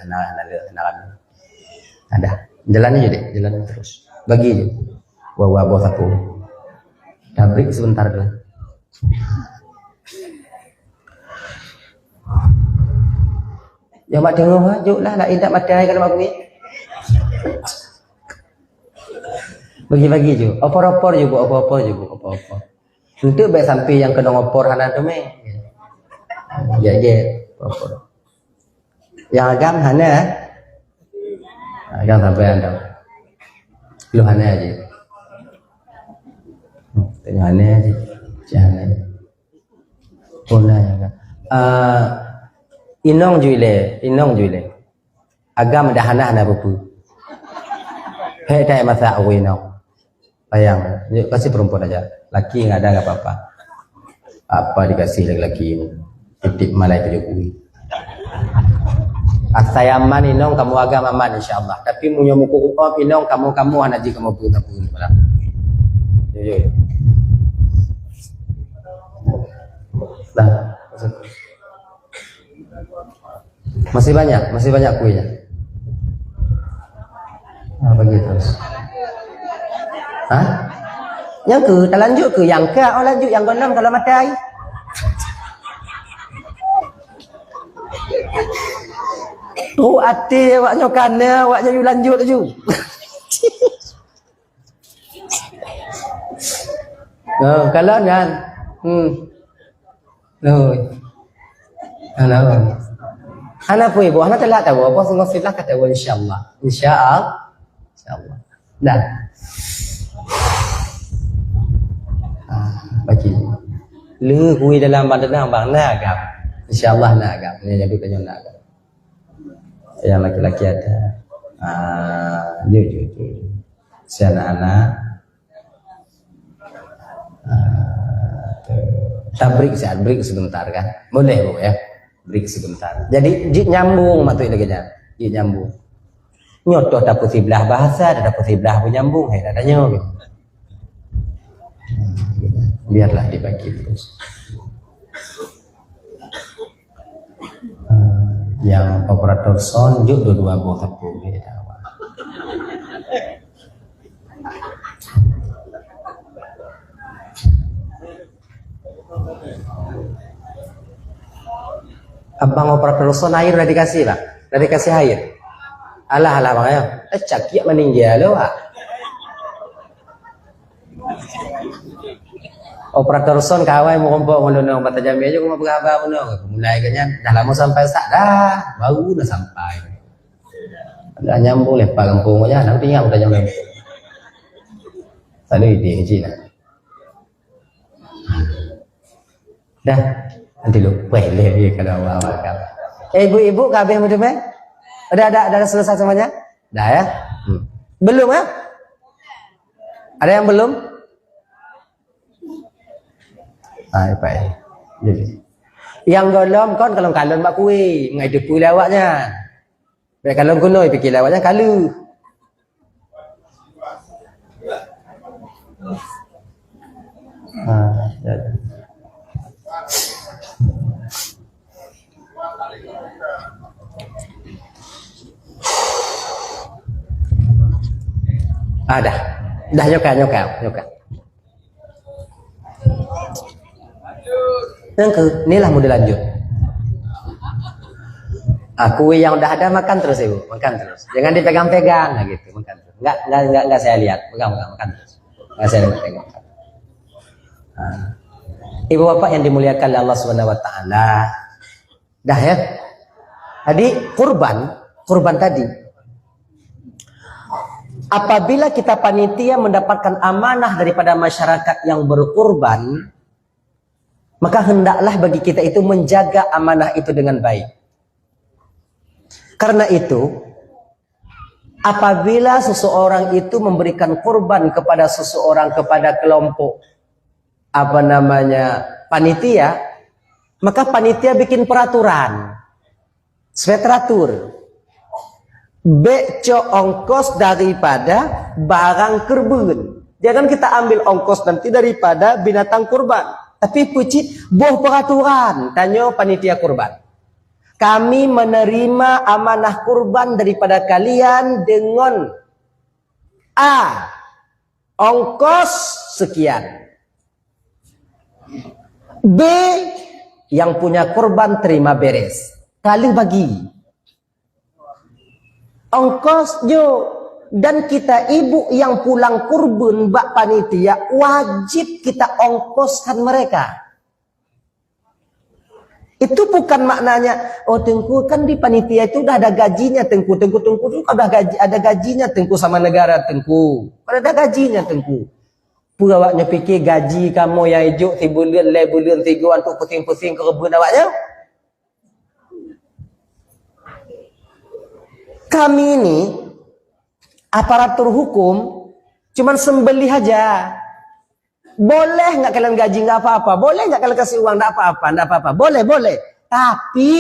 Ada jalan aja deh, jalan terus. Bagi aja. Wah bos aku. Break sebentar lah. Yang mak dengar majuk lah, nak indak madai kalau mak pergi. Bagi-bagi je, opor-opor je, opor-opor je, opor-opor. Untuk baik sampai yang kena opor hana tu meh. Ya je, opor. Yang agam hana, agam sampai anda. Lu hana aja. Tengok hana aja, jangan. Puna ya kan. Inong juile. Agam dah hana buku. Hei dah masa aku inong. Bayang, kasih perempuan aja. Laki nggak ada nggak apa-apa. Apa dikasih laki-laki ini? Titip malai ke Jokowi. Saya aman inong, kamu agam aman insyaallah. Tapi punya muka upah inong, kamu hanaji kamu pun tak pun. Jujur. Nah, masih banyak kuenya. Bagi terus. Hah? Yang ke, tak lanjut ke? Yang ke, oh lanjut yang ke-6 kalau matai. Tu hati awaknya kana, awaknya you lanjut tu. Kalau kan. Ana pun ibu, ana telah tahu apa semua silah kata insyaallah. Insyaallah. Dah. Bagi lu kui dalam badan bang nak agam insyaallah nak agam ni jadi tanya nak agam yang laki-laki ada jujur si anak-anak kita break sebentar kan boleh bu ya break sebentar jadi nyambung matui lagi nyambung nyotoh dapat sebelah bahasa dapat sebelah penyambung adanya gitu. Biarlah dibagi terus. Yang operator sound juga dua buah tepung di awal. Abang operator sound air udah dikasih bang, udah dikasih air. Alah bang ayo, cakiak meninggal loh pak. Operator son kawai mau kompok ngono mata jambi aja mau berapa ngono mulai kayaknya dah lama sampai sak dah baru dah sampai ada nyambung lepas kampung aja nanti tinggal udah nyambung tadi di Cina dah nanti lu boleh kalau awal kan ibu-ibu kabeh macam ada selesai semuanya dah ya belum ya ada yang belum baik. Jadi yang golom kon kalau kalon mak kuih ngai depu lawaknya. Baik kalon kuno fikir lawaknya kalu. Jadi. Dah nyoka. Yang inilah model lanjut. Kue yang udah ada makan terus ibu, makan terus. Jangan dipegang-pegang, nah gitu, makan terus. Enggak saya lihat, pegang makan terus. Enggak saya pegang. Ibu bapak yang dimuliakan oleh Allah Subhanahu Wa Taala, dah ya. Tadi kurban tadi. Apabila kita panitia mendapatkan amanah daripada masyarakat yang berkurban, maka hendaklah bagi kita itu menjaga amanah itu dengan baik. Karena itu, apabila seseorang itu memberikan kurban kepada seseorang, kepada kelompok panitia, maka panitia bikin peraturan supaya teratur. Beco ongkos daripada barang kurban. Jangan kita ambil ongkos nanti daripada binatang kurban. Tapi pucit buah peraturan tanya panitia kurban. Kami menerima amanah kurban daripada kalian dengan ongkos sekian. B yang punya kurban terima beres. Kali bagi. ongkosnya. Dan kita ibu yang pulang kurban bak panitia, wajib kita ongkoskan mereka. Itu bukan maknanya, oh Tengku kan di panitia itu udah ada gajinya Tengku itu udah ada gajinya Tengku sama negara Tengku. Ada gajinya Tengku. Purawaknya pikir gaji kamu yang hijau 3 bulan, 5 bulan, 3 bulan untuk pusing-pusing ke kebun awaknya. Kami ini aparatur hukum cuman sembelih aja. Boleh nggak kalian gaji nggak apa-apa, boleh nggak kalian kasih uang nggak apa-apa, boleh. Tapi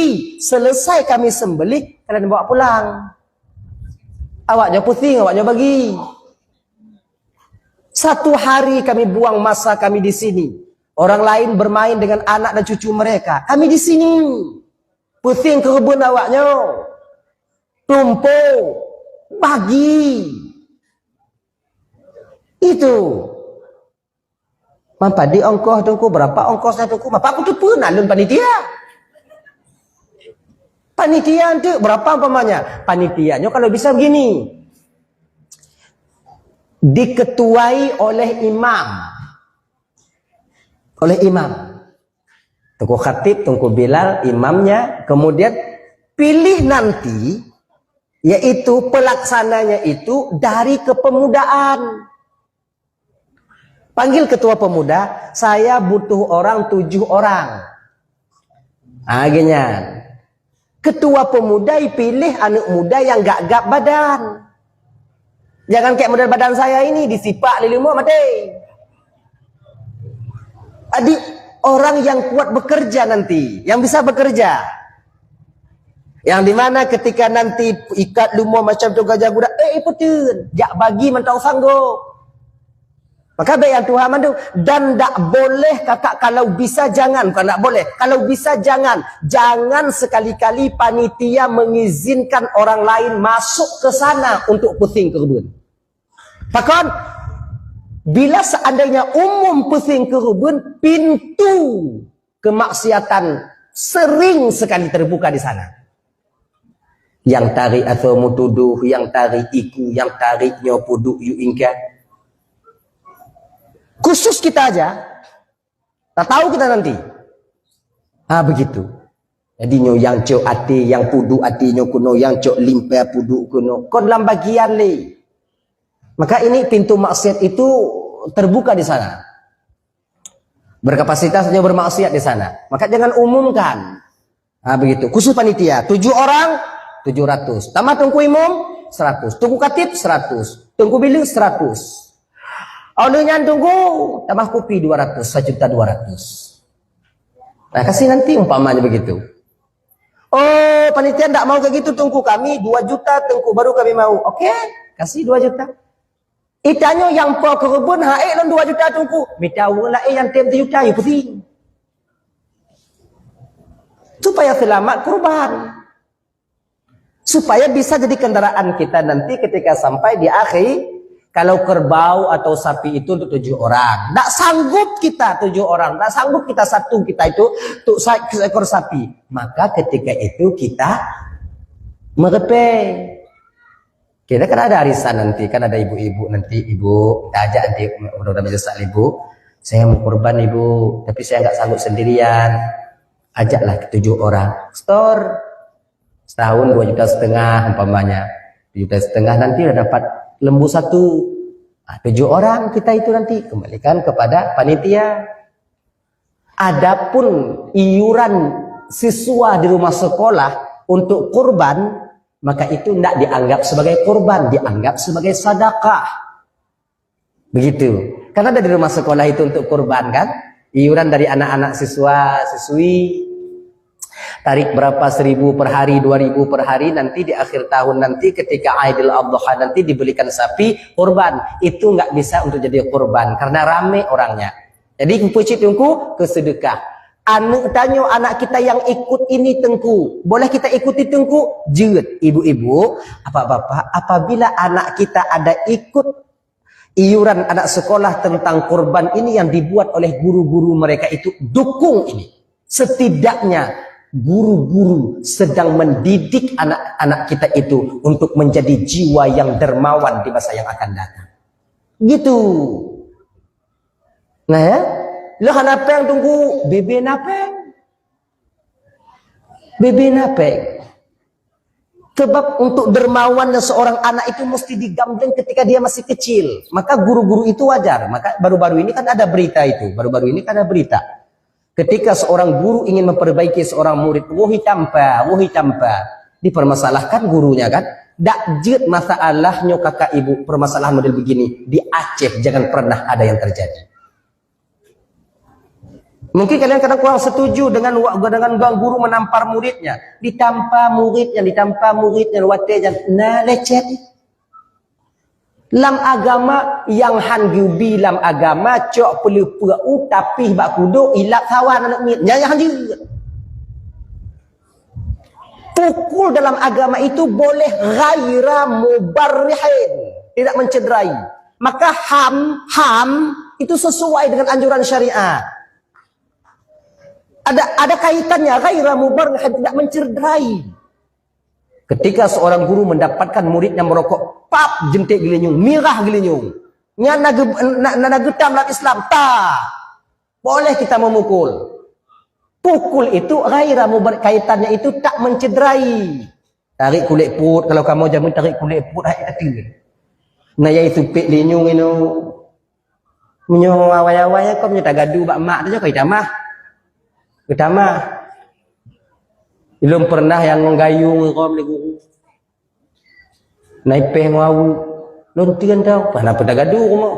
selesai kami sembelih, kalian bawa pulang. Awaknya pusing, awaknya bagi. 1 hari kami buang masa kami di sini. Orang lain bermain dengan anak dan cucu mereka. Kami di sini. Pusing ke kebun awaknya. Tumpuk. Bagi. Itu. Mampa di ongkos Tengku berapa ongkosnya Tengku? Mampa aku tu pernah lun panitia. Panitia itu berapa umpamanya? Panitianya kalau bisa begini. Diketuai oleh imam. Tengku khatib, Tengku Bilal, imamnya. Kemudian pilih nanti, yaitu pelaksananya itu dari kepemudaan. Panggil ketua pemuda, saya butuh orang 7 orang. Akhirnya, ketua pemuda pilih anak muda yang gagap badan. Jangan kayak model badan saya ini, disipak lilimu mati. Adik, orang yang kuat bekerja nanti, yang bisa bekerja. Yang dimana ketika nanti ikat lumur macam tu gajah budak, ikutin, jak bagi mentau sanggup. Maka baik Tuhan mandu, dan tak boleh kakak kalau bisa jangan, bukan tak boleh, kalau bisa jangan sekali-kali panitia mengizinkan orang lain masuk ke sana untuk pusing ke kebun. Bahkan bila seandainya umum pusing ke kebun, pintu kemaksiatan sering sekali terbuka di sana. Yang tarik atau mutuduh, yang tarik iku, yang tariknya puduk yu ingka. Khusus kita aja, tak tahu kita nanti. Begitu. Jadi yang cok ati, yang puduk atinya kuno, yang cok limpah puduk kuno. Kau dalam bagian le. Maka ini pintu maksiat itu terbuka di sana. Berkapasitasnya bermaksiat di sana. Maka jangan umumkan. Begitu. Khusus panitia, 7 orang, 700. Tambah tungku imam, 100. Tungku katib, 100. Tungku bilik, 100. Olehnya tunggu, tambah kopi 200, 1.200.000. Nah, kasih nanti umpamanya begitu. Oh, panitia tidak mau kayak gitu, tunggu kami 2 juta, tunggu baru kami mau. Oke, kasih 2 juta. Itanya yang po ke kebun, lan 2 juta tunggu. Minta ulah yang tem 3 juta, ya pusing. Supaya selamat kurban. Supaya bisa jadi kendaraan kita nanti ketika sampai di akhir. Kalau kerbau atau sapi itu untuk 7 orang. Tak sanggup kita 7 orang. Tak sanggup kita satu kita itu untuk seekor sapi. Maka ketika itu kita merepe. Kita kan ada arisan nanti. Kan ada ibu-ibu nanti. Ibu, kita ajak nanti. Mudah-mudahan bisa ibu. Saya mau kurban ibu. Tapi saya nggak sanggup sendirian. Ajaklah ke 7 orang. Store. Setahun 2,5 juta umpamanya. 2,5 juta nanti udah dapat lembu 1. 7 orang kita itu nanti kembalikan kepada panitia. Adapun iuran siswa di rumah sekolah untuk kurban, maka itu tidak dianggap sebagai kurban, dianggap sebagai sedekah. Begitu. Karena ada di rumah sekolah itu untuk kurban kan, iuran dari anak-anak siswa, siswi. Tarik berapa 1.000 per hari, 2.000 per hari, nanti di akhir tahun nanti ketika Aidil Adha nanti dibelikan sapi kurban. Itu nggak bisa untuk jadi kurban karena rame orangnya. Jadi pucit tungku kesedekah. Anak tanya anak kita yang ikut ini tengku, boleh kita ikuti tengku? Jeut ibu-ibu, bapak-bapak, apabila anak kita ada ikut iuran anak sekolah tentang kurban ini yang dibuat oleh guru-guru mereka itu, dukung ini. Setidaknya guru-guru sedang mendidik anak-anak kita itu untuk menjadi jiwa yang dermawan di masa yang akan datang. Gitu. Nah ya, lo kenapa yang tunggu bebe napeng? Bebe napeng. Sebab untuk dermawannya seorang anak itu mesti digambling ketika dia masih kecil. Maka guru-guru itu wajar. Maka baru-baru ini kan ada berita itu. Baru-baru ini kan ada berita. Ketika seorang guru ingin memperbaiki seorang murid, wohi tanpa, dipermasalahkan gurunya kan. Dak jet masalahnya kakak ibu, permasalahan model begini. Di Aceh jangan pernah ada yang terjadi. Mungkin kalian kadang kurang setuju dengan guru menampar muridnya, ditampa muridnya, watenya, nah lecet. Lam agama yang hanju bilam agama cok perlu pau tapi bak kudo ilak kawan anak mit, yang hanju. Pukul dalam agama itu boleh ghaira mubarrihin, tidak mencederai. Maka ham itu sesuai dengan anjuran syariat. Ada kaitannya ghaira mubarrihin, tidak mencederai. Ketika seorang guru mendapatkan muridnya merokok, pap jentik gilinyung, mirah gilinyung. Nya nagetam dalam Islam, boleh kita memukul. Pukul itu ghaira mubarrihin, kaitannya itu tak mencederai. Tarik kulit put, kalau kamu jamin tarik kulit put, hai hati. Nah yaitu pek linyung itu. Menyo awai-awai kau menyata gaduh bak mak tu kau itamah. Pertama, belum pernah yang menggayung kau beli guru. Naipeh ngau, lontian tau, mana pernah gaduh kau.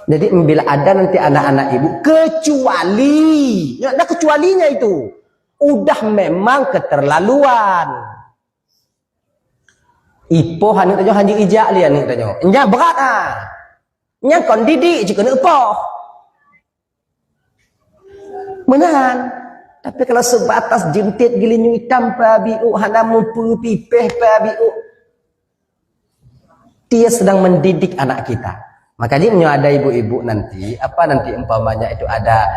Jadi bila ada nanti anak-anak ibu, kecuali, ada kecualinya itu, udah memang keterlaluan. Ipo hanik tanya hanji ijak lian nih tanya, nya berat nya kon didik jika nak ipo. Menahan. Tapi kalau sebatas jentit gilinyung hitam pabiu hanamu pipeh pabiu, dia sedang mendidik anak kita. Makanya ada ibu-ibu nanti umpamanya itu ada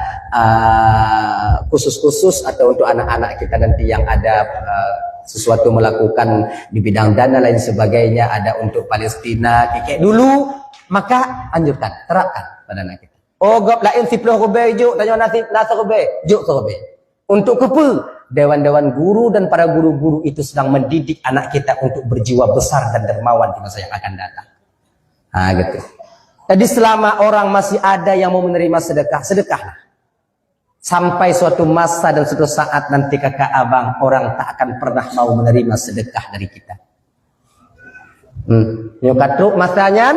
khusus-khusus atau untuk anak-anak kita nanti yang ada sesuatu melakukan di bidang dana lain sebagainya, ada untuk Palestina kayak dulu, maka anjurkan, terapkan pada anak kita. Oh, gap lain 10 rupiah juk, tanya nasi rupiah, juk rupiah. Untuk apa? Dewan-dewan guru dan para guru-guru itu sedang mendidik anak kita untuk berjiwa besar dan dermawan di masa yang akan datang. Nah, gitu. Jadi selama orang masih ada yang mau menerima sedekah, sedekahlah. Sampai suatu masa dan suatu saat nanti kakak abang, orang tak akan pernah mau menerima sedekah dari kita. Nyokatu masanya,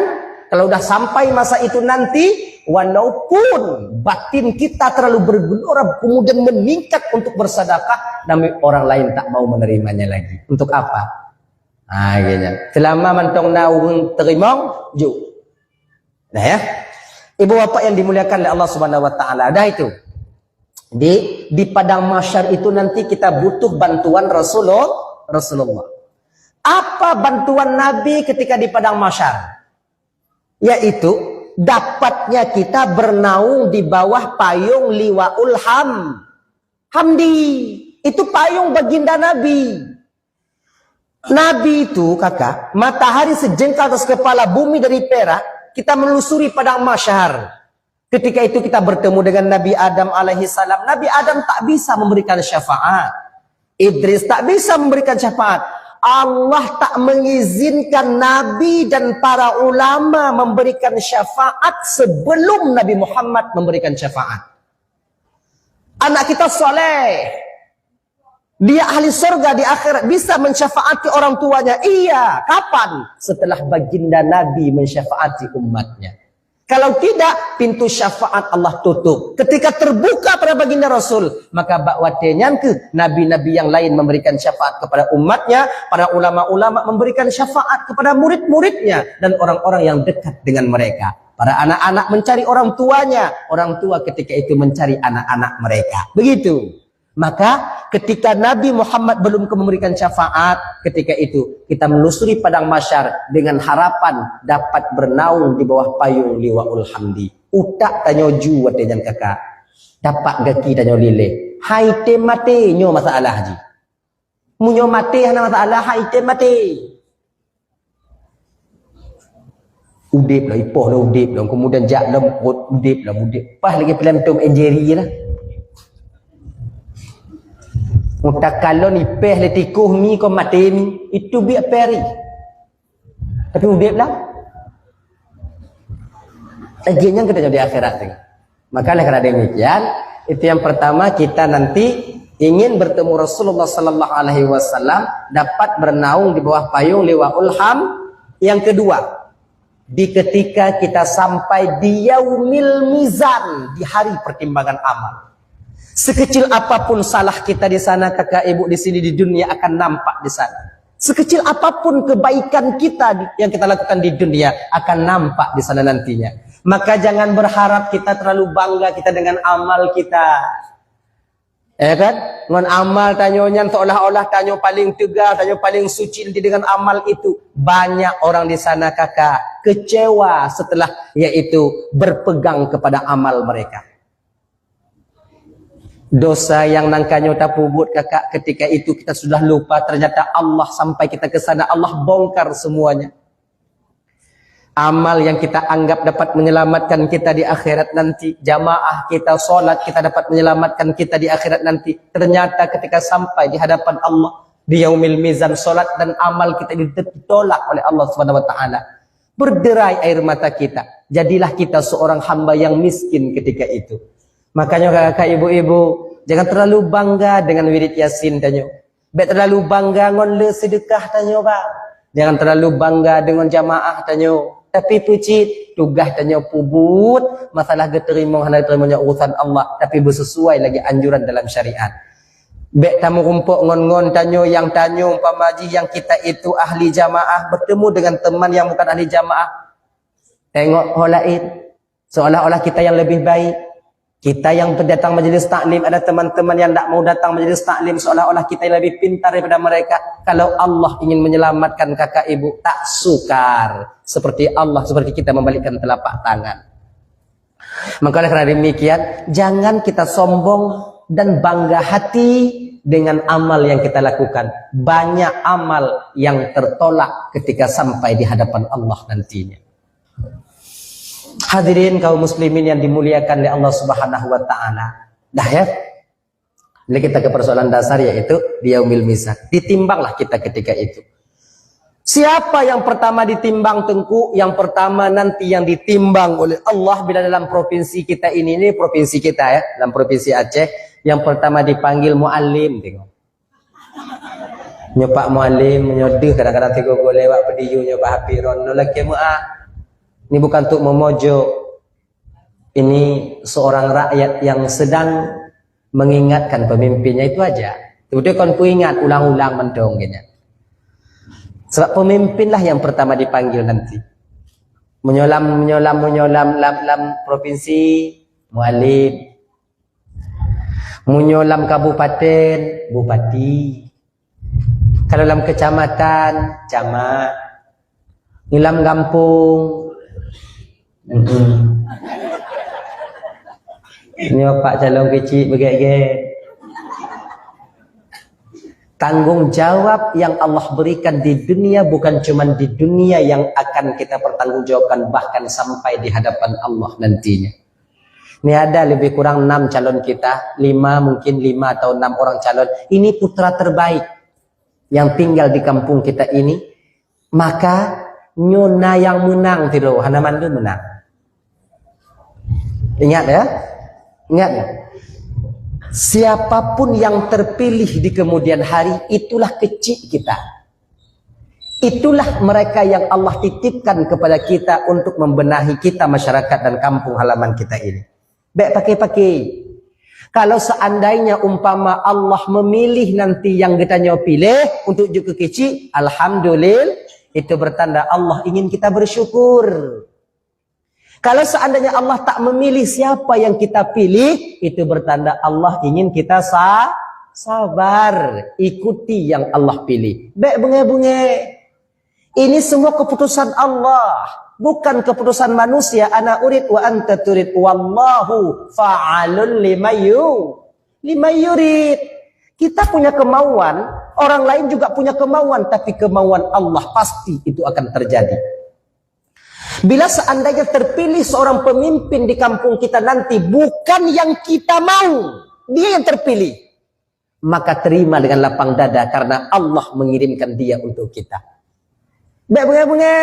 kalau udah sampai masa itu nanti, walaupun batin kita terlalu bergelora kemudian meningkat untuk bersedekah, namun orang lain tak mau menerimanya lagi. Untuk apa? Gitu. Selama mantong naung terimong, juk. Nah ya, ibu bapak yang dimuliakan oleh Allah Subhanahu Wa Taala, dah itu. Di padang mahsyar itu nanti kita butuh bantuan Rasulullah. Apa bantuan Nabi ketika di padang mahsyar? Yaitu dapatnya kita bernaung di bawah payung liwaul hamdi. Itu payung baginda Nabi. Nabi itu kakak, matahari sejengkal atas kepala, bumi dari perak, kita menelusuri padang mahsyar. Ketika itu kita bertemu dengan Nabi Adam alaihi salam. Nabi Adam tak bisa memberikan syafaat. Idris tak bisa memberikan syafaat. Allah tak mengizinkan Nabi dan para ulama memberikan syafaat sebelum Nabi Muhammad memberikan syafaat. Anak kita soleh, dia ahli surga di akhirat, bisa mensyafaati orang tuanya. Iya, kapan? Setelah baginda Nabi mensyafaati umatnya. Kalau tidak, pintu syafaat Allah tutup. Ketika terbuka pada baginda Rasul, maka bakwatenya ke nabi-nabi yang lain memberikan syafaat kepada umatnya, para ulama-ulama memberikan syafaat kepada murid-muridnya, dan orang-orang yang dekat dengan mereka. Para anak-anak mencari orang tuanya, orang tua ketika itu mencari anak-anak mereka. Begitu. Maka ketika Nabi Muhammad belum memberikan syafaat, ketika itu kita menelusuri padang mahsyar dengan harapan dapat bernaung di bawah payung liwaul hamdi. Utak tanyo ju watejan kakak, dapat gaki tanyo lile. hai tem mati nyo masalah haji. Munyo mati hana masalah hai tem mati. Udip lah, ipoh lah udip lah. Kemudian jak lembut, udip lah, udip. Pas lagi pelantum injeri lah. Mutak kalau ni peh le tikuh ni kau mati ni. Itu biar peri. Tapi udip lah. Ajinya kita jadi akhirat. Maka karena demikian, itu yang pertama kita nanti ingin bertemu Rasulullah sallallahu alaihi wasallam, dapat bernaung di bawah payung liwaul ham. Yang kedua, di ketika kita sampai di yaumil mizan, di hari pertimbangan amal. Sekecil apapun salah kita di sana, kakak ibu di sini di dunia akan nampak di sana. Sekecil apapun kebaikan kita yang kita lakukan di dunia akan nampak di sana nantinya. Maka jangan berharap kita terlalu bangga kita dengan amal kita. Ya kan? Dengan amal tanyonya seolah-olah tanyo paling tegar, tanyo paling suci dengan amal itu. Banyak orang di sana kakak kecewa setelah yaitu berpegang kepada amal mereka. Dosa yang nangkanyo tapubut kakak, ketika itu kita sudah lupa, ternyata Allah sampai kita ke sana Allah bongkar semuanya. Amal yang kita anggap dapat menyelamatkan kita di akhirat nanti, jamaah kita, solat kita dapat menyelamatkan kita di akhirat nanti, ternyata ketika sampai di hadapan Allah di yaumil mizan, solat dan amal kita ditolak oleh Allah Subhanahu wa taala. Berderai air mata kita. Jadilah kita seorang hamba yang miskin ketika itu. Makanya kakak ibu-ibu, jangan terlalu bangga dengan wirid yasin tanyo. Baik terlalu bangga ngon le sedekah tanyo Pak. Jangan terlalu bangga dengan jamaah tanyo. Tapi pucit tugas tanya pubut masalah geterima hana terimanya urusan Allah, tapi bersesuai lagi anjuran dalam syariat. Bek tamu rumpuk ngon-ngon tanyo yang tanyo umpamaji yang kita itu ahli jamaah bertemu dengan teman yang bukan ahli jamaah. Tengok holaid seolah-olah kita yang lebih baik. Kita yang datang majlis taklim, ada teman-teman yang tak mau datang majlis taklim, seolah-olah kita yang lebih pintar daripada mereka. Kalau Allah ingin menyelamatkan kakak ibu, tak sukar. Seperti Allah, seperti kita membalikkan telapak tangan. Maka karena demikian, jangan kita sombong dan bangga hati dengan amal yang kita lakukan. Banyak amal yang tertolak ketika sampai di hadapan Allah nantinya. Hadirin kaum muslimin yang dimuliakan oleh Allah Subhanahu wa taala. Dah ya. Jadi kita ke persoalan dasar, yaitu di yaumil mizan. Ditimbanglah kita ketika itu. Siapa yang pertama ditimbang tengku? Yang pertama nanti yang ditimbang oleh Allah bila dalam provinsi kita ini provinsi kita ya, dalam provinsi Aceh, yang pertama dipanggil muallim, tengok. Nyopak muallim, menyodih kadang-kadang tengok lewat pediyu nyopak hapiron, nolak muah. Ini bukan untuk memojok. Ini seorang rakyat yang sedang mengingatkan pemimpinnya, itu aja. Udah kan ku ingat ulang-ulang mendong gini. Sebab pemimpinlah yang pertama dipanggil nanti. Menyolam lam provinsi muallim. Menyolam kabupaten bupati. Kalau dalam kecamatan camat. Ngilam kampung. Ini Pak calon kecil begek-gek. Tanggung jawab yang Allah berikan di dunia bukan cuma di dunia yang akan kita pertanggungjawabkan, bahkan sampai di hadapan Allah nantinya. Ini ada lebih kurang 6 calon kita, 5 atau 6 orang calon. Ini putra terbaik yang tinggal di kampung kita ini. Maka nyona yang menang tidak, Hanaman itu menang. Ingat ya, ingat ya. Siapapun yang terpilih di kemudian hari, itulah kecil kita. Itulah mereka yang Allah titipkan kepada kita untuk membenahi kita, masyarakat dan kampung halaman kita ini. Baik pakai-pakai. Kalau seandainya umpama Allah memilih nanti yang kita pilih untuk juga kecil, alhamdulillah, itu bertanda Allah ingin kita bersyukur. Kalau seandainya Allah tak memilih siapa yang kita pilih, itu bertanda Allah ingin kita sabar, ikuti yang Allah pilih. Baik bunga-bunga. Ini semua keputusan Allah, bukan keputusan manusia. Ana urid wa anta turid, wallahu fa'alun lima yu. lima yurid. Kita punya kemauan, orang lain juga punya kemauan, tapi kemauan Allah pasti itu akan terjadi. Bila seandainya terpilih seorang pemimpin di kampung kita nanti bukan yang kita mau, dia yang terpilih, maka terima dengan lapang dada karena Allah mengirimkan dia untuk kita. Bek bunga-bunga.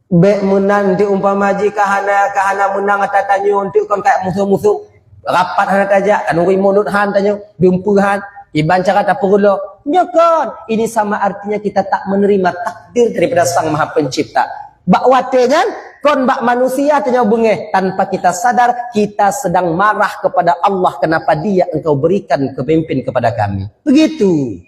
Bek menang di umpama jika kahana menang atau tanya untuk kon kayak musuh-musuh. Rapat hana tajak, anu mulut han tanya, jumpa han, iban cara tak perlu. Nyokon, ini sama artinya kita tak menerima takdir daripada Sang Maha Pencipta. Bak wate kan, kon bak manusia tanya bengeh, tanpa kita sadar kita sedang marah kepada Allah kenapa dia engkau berikan kepemimpin kepada kami. Begitu.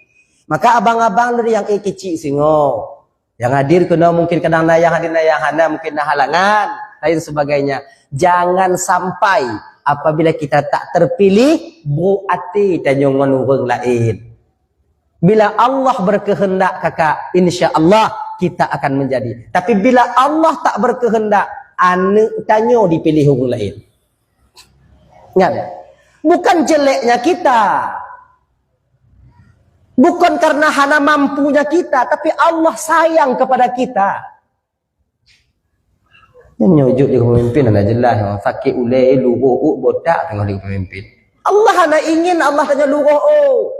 Maka abang-abang dari yang kecil singo, yang hadir kena mungkin kadang nayang hadir nayang hana mungkin nah halangan, lain sebagainya. Jangan sampai apabila kita tak terpilih, berarti tanyongan orang lain. Bila Allah berkehendak kakak, insya Allah kita akan menjadi. Tapi bila Allah tak berkehendak, tanyo dipilih orang lain. Ingat, bukan jeleknya kita. Bukan karena hana mampunya kita, tapi Allah sayang kepada kita. Yang nyujuk di pemimpin adalah jelas. Sakit ulai, luruh, botak tengah di pemimpin. Allah nak ingin, Allah tanya luruh.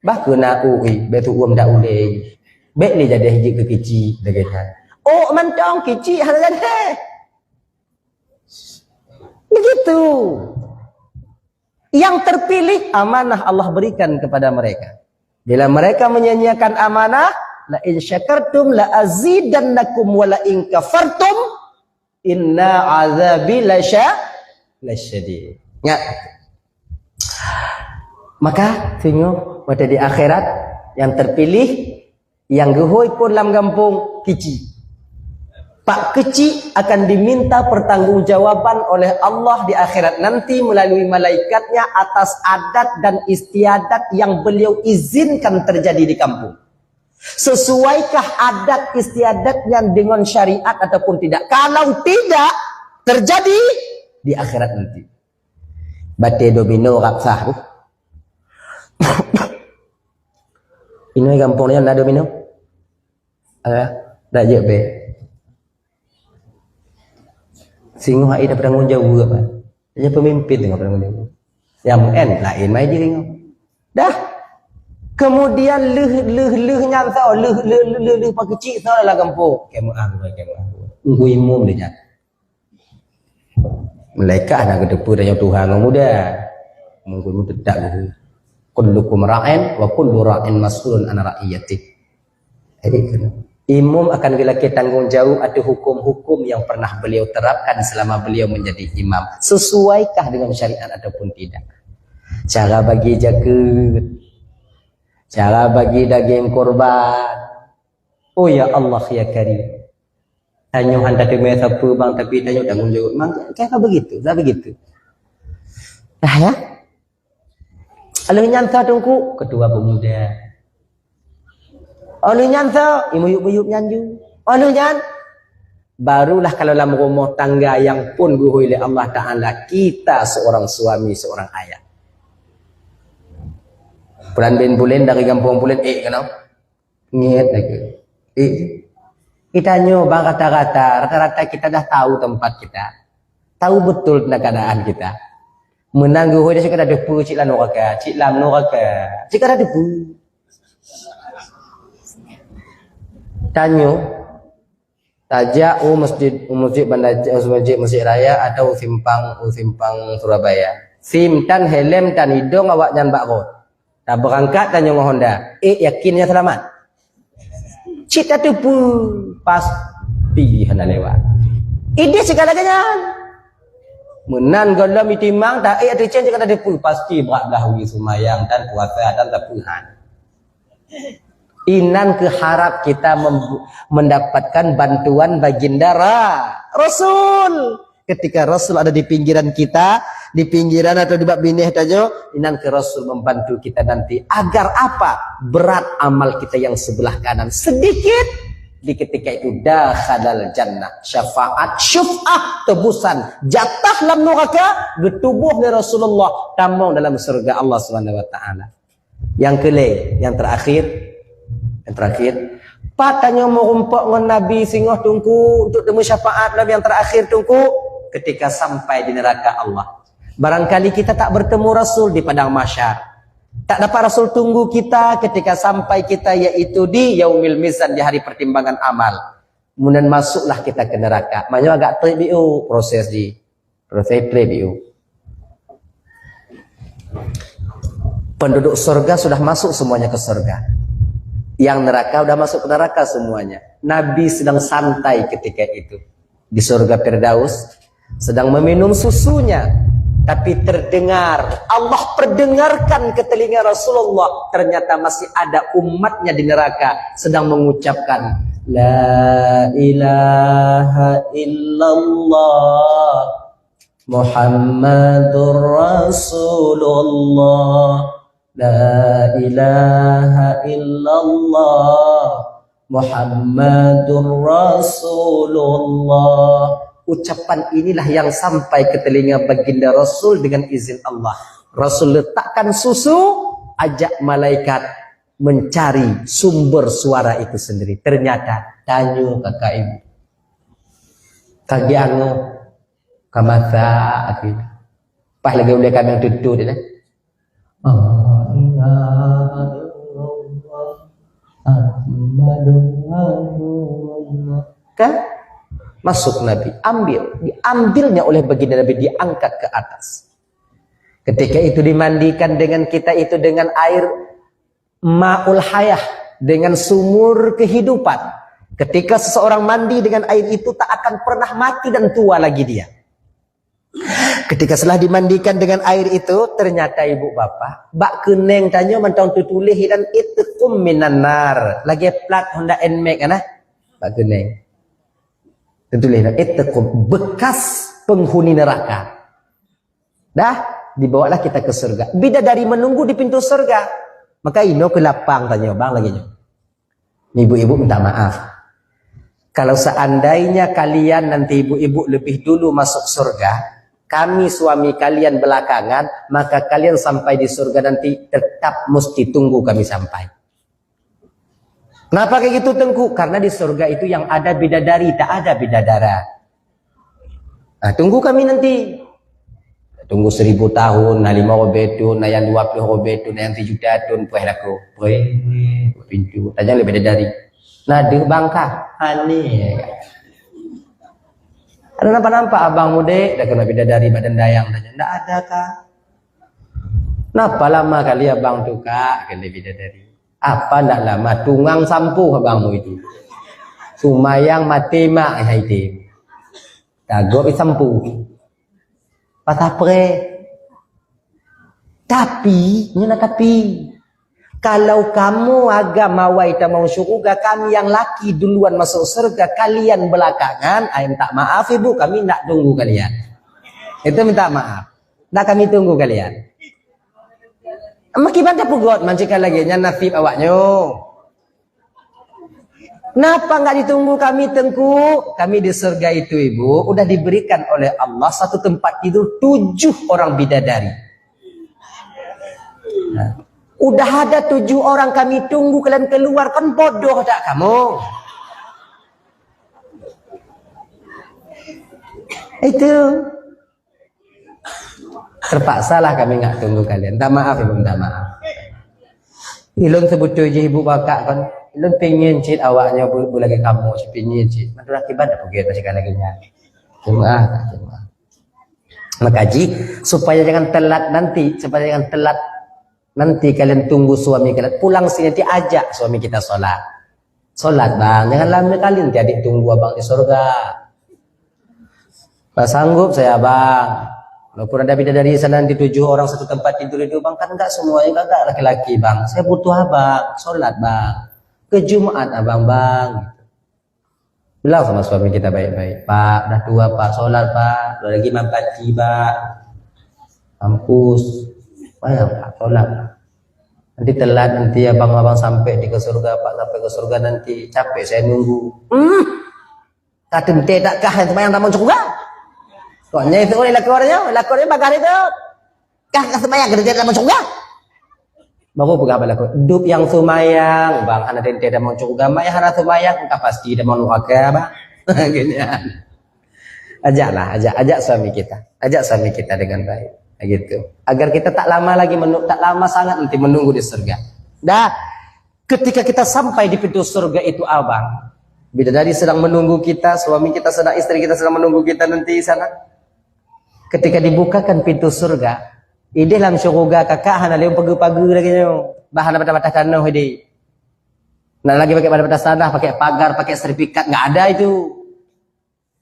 Bahkan nak betul uam dak ulai. Baik ni jadi hijik ke kecil. Oh, mantong kecil. Hana jadi. Begitu. Yang terpilih, amanah Allah berikan kepada mereka. Bila mereka menyanyiakan amanah, la in syakartum la azidannakum wa la in kafartum inna azabi lasyadid. Ingat. Maka tengok pada di akhirat yang terpilih yang gehoy pun dalam kampung kecil. Pak kecil akan diminta pertanggungjawaban oleh Allah di akhirat nanti melalui malaikatnya atas adat dan istiadat yang beliau izinkan terjadi di kampung. Sesuaikah adat istiadatnya dengan syariat ataupun tidak? Kalau tidak terjadi di akhirat nanti. Bate domino rapsah. Ini kampungnya ada domino. Dah je be. Singo hai dapat tanggung jawab apa? Dia pemimpin dengan tanggung jawab. Yang lain mai je tengok. Dah. Kemudian leh nyantau leh pak kecil tau dalam kampung. Kemu. Unggu imum dia. Malaikat nak kedepu dan yang Tuhan muda. Munggu tidak gitu. Kullukum ra'in wa kullu ra'in mas'ulun an ra'iyati. Jadi imam akan dilaki tanggung jawab ada hukum-hukum yang pernah beliau terapkan selama beliau menjadi imam. Sesuaikah dengan syariat ataupun tidak? Cara bagi zakat, cara bagi daging korban. Oh ya Allah ya Karim. Tanya anda terima siapa bang tapi tanya tanggung jawab. Mang kenapa begitu? Dah begitu. Dah ya. Alih nyanta tungku ketua pemuda. Alih nyanta imuyuk-muyuk nyanju. Alih nyan barulah kalau dalam rumah tangga yang pun guhui oleh Allah Ta'ala kita seorang suami, seorang ayah. Pulan bin pulen dari kampung pulen kenapa? Ngiat lagi. Kita nyoba rata-rata kita dah tahu tempat kita. Tahu betul tentang keadaan kita. Menang guhui dia cakap ada depu cik lam noraka, cik lam noraka. Cik ada depu. Tanyo tajak masjid bandar masjid raya atau simpang Surabaya. Sim tan helm tan hidung awak jangan bakrot. Dah berangkat tanya dengan Honda. Yakinnya selamat. Cik tak depu pas pilih hendak lewat. Ide segala-galanya. Menan galam itimang tak ada change kata depu pasti berat dahulu semayang dan puasa dan tapuhan. Inan keharap kita mendapatkan bantuan baginda Rasul. Ketika Rasul ada di pinggiran kita, di pinggiran atau di bab binih saja, inan ke Rasul membantu kita nanti. Agar apa? Berat amal kita yang sebelah kanan sedikit di ketika itu dakhalal jannah. Syafaat, syuf'ah, tebusan, jatah dalam neraka, getubuh dari Rasulullah tamang dalam surga Allah Subhanahu wa taala. Yang yang terakhir, Pak tanya mau rumpok dengan Nabi singoh tungku untuk temu syafaat Nabi yang terakhir tungku ketika sampai di neraka Allah. Barangkali kita tak bertemu Rasul di padang mahsyar. Tak dapat Rasul tunggu kita ketika sampai kita yaitu di yaumil mizan, di hari pertimbangan amal. Kemudian masuklah kita ke neraka. Maknanya agak tribiu proses tribiu. Penduduk surga sudah masuk semuanya ke surga. Yang neraka sudah masuk ke neraka semuanya. Nabi sedang santai ketika itu di surga Firdaus, sedang meminum susunya. Tapi terdengar, Allah perdengarkan ke telinga Rasulullah, ternyata masih ada umatnya di neraka sedang mengucapkan La ilaha illallah Muhammadur Rasulullah, La ilaha illallah Muhammadur Rasulullah. Ucapan inilah yang sampai ke telinga baginda Rasul dengan izin Allah. Rasul letakkan susu, ajak malaikat mencari sumber suara itu sendiri. Ternyata tanyu kakak ibu. Kagiangu kamasa aku. Pas lagi boleh kami yang duduk dia. Kan? Masuk Nabi, diambilnya oleh baginda Nabi, diangkat ke atas. Ketika itu dimandikan dengan kita itu dengan air ma'ul hayah, dengan sumur kehidupan. Ketika seseorang mandi dengan air itu tak akan pernah mati dan tua lagi dia. Ketika setelah dimandikan dengan air itu, ternyata ibu bapak, bak keneng tanya mentang tutulis dan itqum minan nar. Lagi plat Honda Nmax kan bak keneng. Tentulah itu bekas penghuni neraka. Dah dibawalah kita ke surga. Bidadari menunggu di pintu surga. Maka ino ke lapang tanya bang lagi. Ibu-ibu minta maaf. Kalau seandainya kalian nanti ibu-ibu lebih dulu masuk surga, kami suami kalian belakangan, maka kalian sampai di surga nanti tetap mesti tunggu kami sampai. Kenapa kayak gitu Tengku? Karena di surga itu yang ada bidadari, tak ada bidadara. Nah, tunggu kami nanti. Tunggu 1000 tahun, na 5 robetun, na yang 20 robetun, na yang 7 tahun, pueh laku. Pueh, pintu. Tanya lebih bidadari. Nah, di bangka. Aneh. Ada nampak-nampak abang muda, dah kena bidadari badan dayang. Tanya, tak ada kah? Kenapa lama kali abang tu kak, kena bidadari? Apa ndak lama tungang sampu abangmu itu. Sumayang mati mak itu. Tagok sampu. Patapre. Tapi kalau kamu agama waita mau syurga, kami yang laki duluan masuk surga, kalian belakangan, ayam tak maaf ibu, kami ndak tunggu kalian. Itu minta maaf. Ndak kami tunggu kalian. Makiban tak pugot mancikan lagi nya nasib awaknya. Kenapa enggak ditunggu kami Tengku? Kami di surga itu ibu udah diberikan oleh Allah satu tempat tidur 7 orang bidadari. Nah, udah ada 7 orang kami tunggu kalian keluar, kan bodoh tak kamu? Itu. Terpaksalah kami nggak tunggu kalian. Tak maaf ibu, minta maaf. Ilun sebutu je ibu bakak kan. Ilun pengen cit awaknya bu lagi kamu si pengen cit. Mantul akibat dah pergi masih lagi nya. Jemaah. Maka supaya jangan telat nanti kalian tunggu suami kalian pulang sini nanti ajak suami kita solat bang, jangan lama kalian nanti adik tunggu abang di surga. Pak sanggup saya bang. Walaupun ada bidadari sana nanti 7 orang satu tempat tidur itu bang, kan enggak semuanya enggak laki-laki bang. Saya butuh abang, solat bang, ke Jumat abang bang. Bilang sama suami kita baik-baik, Pak, dah tua Pak, solat Pak, lagi mampati Pak, kampus, bayar Pak, solat. Nanti telat, nanti abang-abang sampai di ke surga, Pak sampai ke surga nanti capek saya nunggu. Kata ente tak kah yang sembahyang tamu surga? Koknya itu lakonnya bagar itu. Kah sembahyang kerja tamu surga? Baru pegang balaku. Dup yang sumayang, bang, anak ente tamu surga, maya hana sumayang, entah pasti dia mau neraka, bang. Gini. Ajak suami kita dengan baik. Gitu, agar kita tak lama sangat nanti menunggu di surga. Dah, ketika kita sampai di pintu surga itu abang, bidadari sedang menunggu kita, suami kita sedang, istri kita sedang menunggu kita nanti di sana. Ketika dibukakan pintu surga, di dalam surga kakak hana leung pagi-pagi lagi nyo, bahan bata-bata tanah hidi. Nah lagi pakai bata-bata tanah, pakai pagar, pakai sertifikat, nggak ada itu.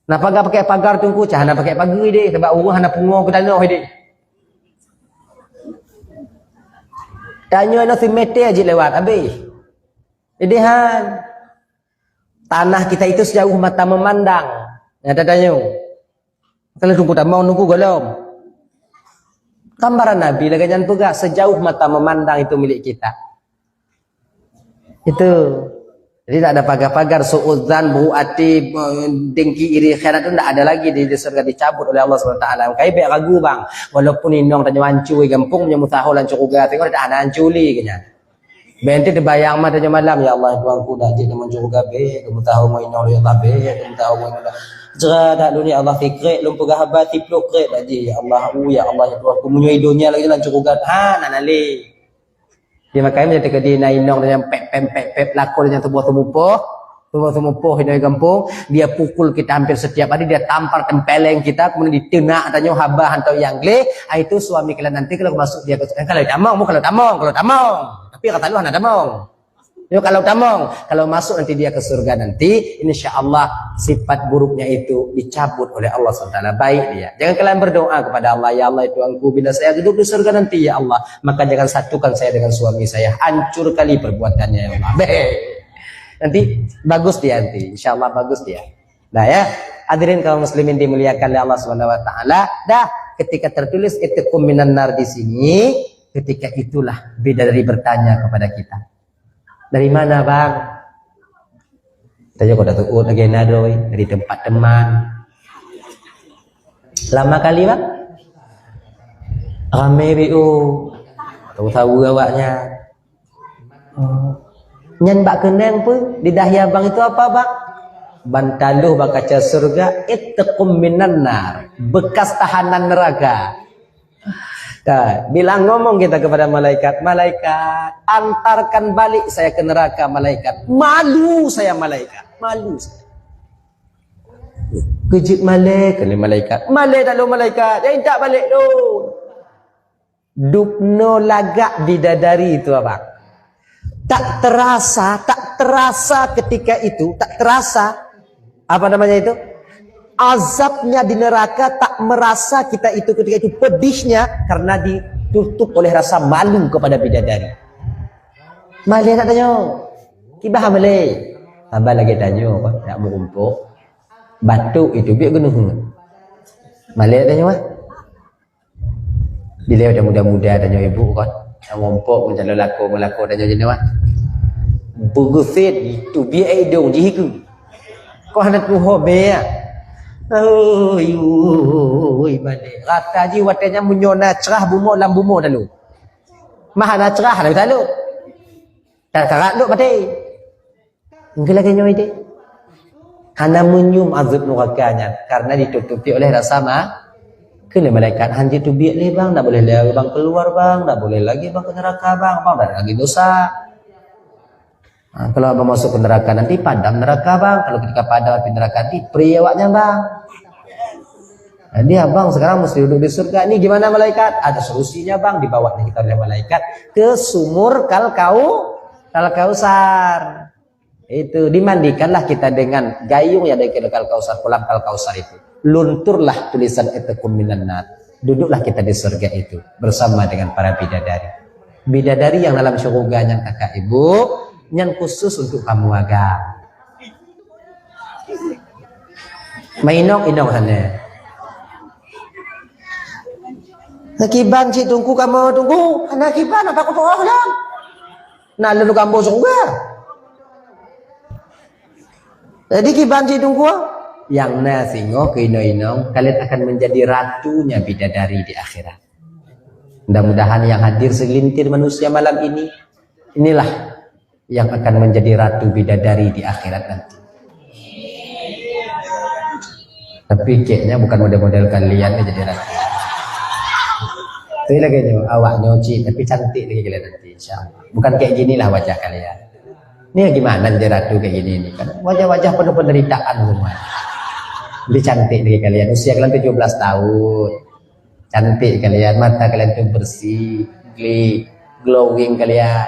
Napa nggak pakai pagar tunggu, cahana pakai pagi deh, sebab urang hana pungo ke tanah hidi. Tanya no si meter aja lewat habis. Idehan. Tanah kita itu sejauh mata memandang. Ada tanya. Kalau tunggu tak mau nunggu golom. Gambaran Nabi lagi jangan pegah sejauh mata memandang itu milik kita. Itu. Jadi tak ada pagar-pagar suudzan, buati, dengki, iri, khianat itu tak ada lagi di surga, dicabut oleh Allah SWT. Kai biar ragu bang, walaupun inong tanya wancui gampung punya mutahul lan surga, tengok tak ada hanculi kena. Benti terbayang mah tanya malam, ya Allah tuanku dah jadi surga be, kamu tahu mau inong ya Allah be, kamu tahu mau inong. Jera dunia Allah fikri, lumpuh gahabati plukri tadi, ya Allah ya tuanku menyui dunia lagi lan surga, nanali. Dia makanya menjadi ke dina inong dengan pep lakon yang tubuh hidupnya kampung, dia pukul kita hampir setiap hari, dia tampar tempeleng kita, kemudian ditenak tanya haba atau yang le, itu suami kalian nanti kalau masuk dia kalau tamong, tapi kata lu hana tamong. Yo kalau tamong, kalau masuk nanti dia ke surga nanti, insyaallah sifat buruknya itu dicabut oleh Allah SWT. Baik dia. Jangan kalian berdoa kepada Allah, ya Allah Tuhanku, bila saya duduk di surga nanti ya Allah, maka jangan satukan saya dengan suami saya, hancur kali perbuatannya ya Allah. Nanti bagus dia nanti, insyaallah bagus dia. Nah ya, hadirin kaum muslimin dimuliakan oleh Allah SWT. Dah, ketika tertulis itqum minan nar di sini, ketika itulah bidadari bertanya kepada kita. Dari mana bang? Tanya kau datang lagi nadoi dari tempat teman. Lama kali bang? Rame biu. Tahu awaknya. Nyan bak keneng pun di dahi abang itu apa bang? Bantaluh bak kaca surga ittaqum minan nar, bekas tahanan neraka. Nah, bilang ngomong kita kepada malaikat, antarkan balik saya ke neraka malaikat. Malu saya malaikat, malu saya. Kejut malaikat, lalu malaikat, yang tak balik tu. Dupno lagak bidadari itu abang. Tak terasa ketika itu, tak terasa apa namanya itu? Azabnya di neraka, tak merasa kita itu ketika itu pedihnya karena ditutup oleh rasa malu kepada bidadari. Malay tak tanya, kibah Malay. Abang lagi tanya, nak merumpuk. Batu itu biar gunung. Malay tanya mah. Bila udah muda-muda tanya ibu kan, nak merumpuk mencalon melako tanya jenis mah. Bergufit itu biar hidung jihiku. Kau hendak hobe ya. Oi balik. Rata ji watanya munyona cerah bumo lam bumo dalu. Mahana cerah dah dalu. Tak duk mati. Engke lagi nyoy de. Hana munyum azab nurakanya karena ditutupi oleh rasa kele malaikat hanji tu biak le bang, tak boleh lagi bang keluar bang, tak boleh lagi bang ke neraka bang, dah lagi dosa. Kalau abang masuk ke neraka nanti padam neraka bang. Kalau ketika padam api neraka nanti peri awaknya bang. Jadi abang sekarang mesti duduk di surga. Ini gimana malaikat? Ada solusinya bang. Dibawanya kita oleh malaikat ke sumur Kal-Kausar. Itu dimandikanlah kita dengan gayung yang dari Kal-Kausar, kolam Kal-Kausar itu. Lunturlah tulisan itqum minan nar. Duduklah kita di surga itu bersama dengan para bidadari. Bidadari yang dalam surganya kakak ibu, yang khusus untuk kamu agak. Mainok hanya. Nakiban cik tunggu kamu tunggu. Nakiban apa kau orang? Nah lalu kamu surga. Jadi kibanci tunggu yang nasingo kino-inong kalian akan menjadi ratunya bidadari di akhirat. Mudah-mudahan yang hadir segelintir manusia malam ini, inilah yang akan menjadi ratu bidadari di akhirat nanti. Tapi kayaknya bukan model-model kalian yang jadi ratu. Itu lagi awak nyuci tapi cantik lagi kalian nanti insyaallah. Bukan kayak ginilah wajah kalian. Ini gimana jadi ratu kayak gini nih kan? Wajah-wajah penuh penderitaan semua. Lebih cantik lagi kalian. Usia kalian 17 tahun. Cantik kalian, mata kalian tuh bersih, glowing kalian.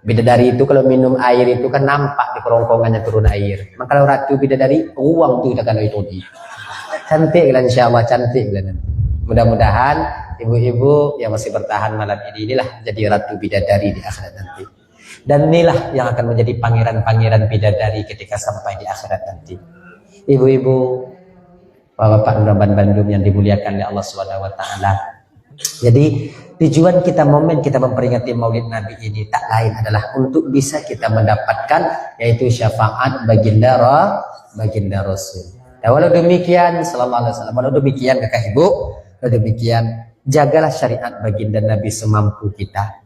Bidadari itu kalau minum air itu kan nampak di kerongkongannya turun air. Maka kalau ratu bidadari, uang tuh akan itu. Cantik kalian insyaallah, cantik kalian. Mudah-mudahan ibu-ibu yang masih bertahan malam ini inilah jadi ratu bidadari di akhirat nanti. Dan inilah yang akan menjadi pangeran-pangeran bidadari ketika sampai di akhirat nanti. Ibu-ibu, bapak-bapak Nuraban Bandung yang dimuliakan oleh Allah Subhanahu wa taala. Jadi tujuan kita momen kita memperingati Maulid Nabi ini tak lain adalah untuk bisa kita mendapatkan yaitu syafaat baginda Rasul. Dan walau demikian sallallahu alaihi wasallam, walau demikian kakak ibu, walau demikian jagalah syariat baginda Nabi semampu kita.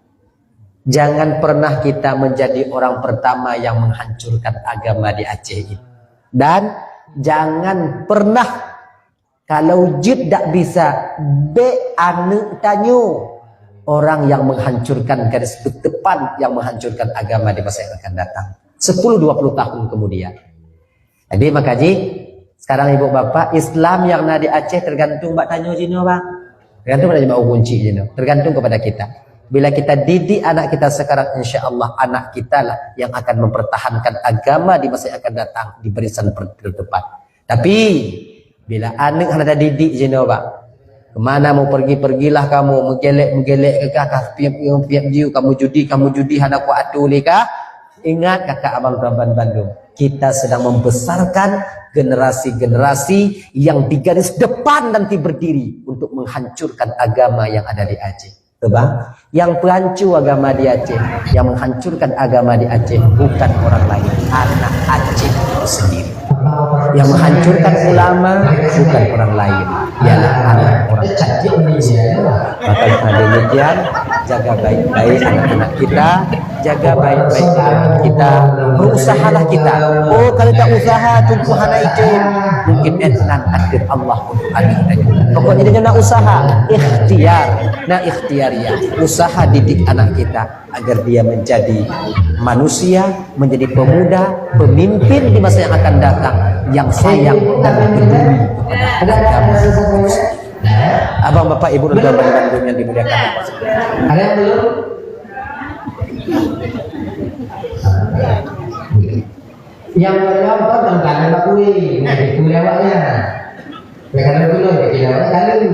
Jangan pernah kita menjadi orang pertama yang menghancurkan agama di Aceh ini. Dan jangan pernah kalau jid tak bisa be anu tanyu orang yang menghancurkan garis depan yang menghancurkan agama di masa yang akan datang 10-20 tahun kemudian. Jadi makaji sekarang ibu bapak Islam yang ada di Aceh tergantung mbak tanyo jino bang, tergantung pada jemaah kunci jino, tergantung kepada kita. Bila kita didik anak kita sekarang, insya Allah anak kita lah yang akan mempertahankan agama di masa yang akan datang di barisan terdepan. Tapi bila anak ada didik jino bang, kemana mau pergilah kamu, menggelek ke kakak piap jiu, kamu judi anak ku atulika. Ingat kakak abang Nuraban Bandung, kita sedang membesarkan generasi-generasi yang di garis depan nanti berdiri untuk menghancurkan agama yang ada di Aceh. Bang, yang pelancu agama di Aceh, yang menghancurkan agama di Aceh bukan orang lain, anak Aceh itu sendiri. Yang menghancurkan ulama bukan orang lain, ialah anak orang Aceh. Maka dengan demikian jaga baik-baik anak-anak kita, jaga baik-baik anak kita, berusahalah kita. Oh kalau tak usaha tunggu hanaikin, mungkin entah takdir Allah untuk adik kita. Pokoknya dia nak usaha, ikhtiar, usaha didik anak kita agar dia menjadi manusia, menjadi pemuda, pemimpin di masa yang akan datang yang sayang dan peduli kepada agama. Abang bapak ibu Nuraban Bandung yang dimuliakan Allah. Ada yang belum? Yang belum kok tentang apa kuih? Nah itu lewatnya. Mereka dulu, bikin lewatnya kali.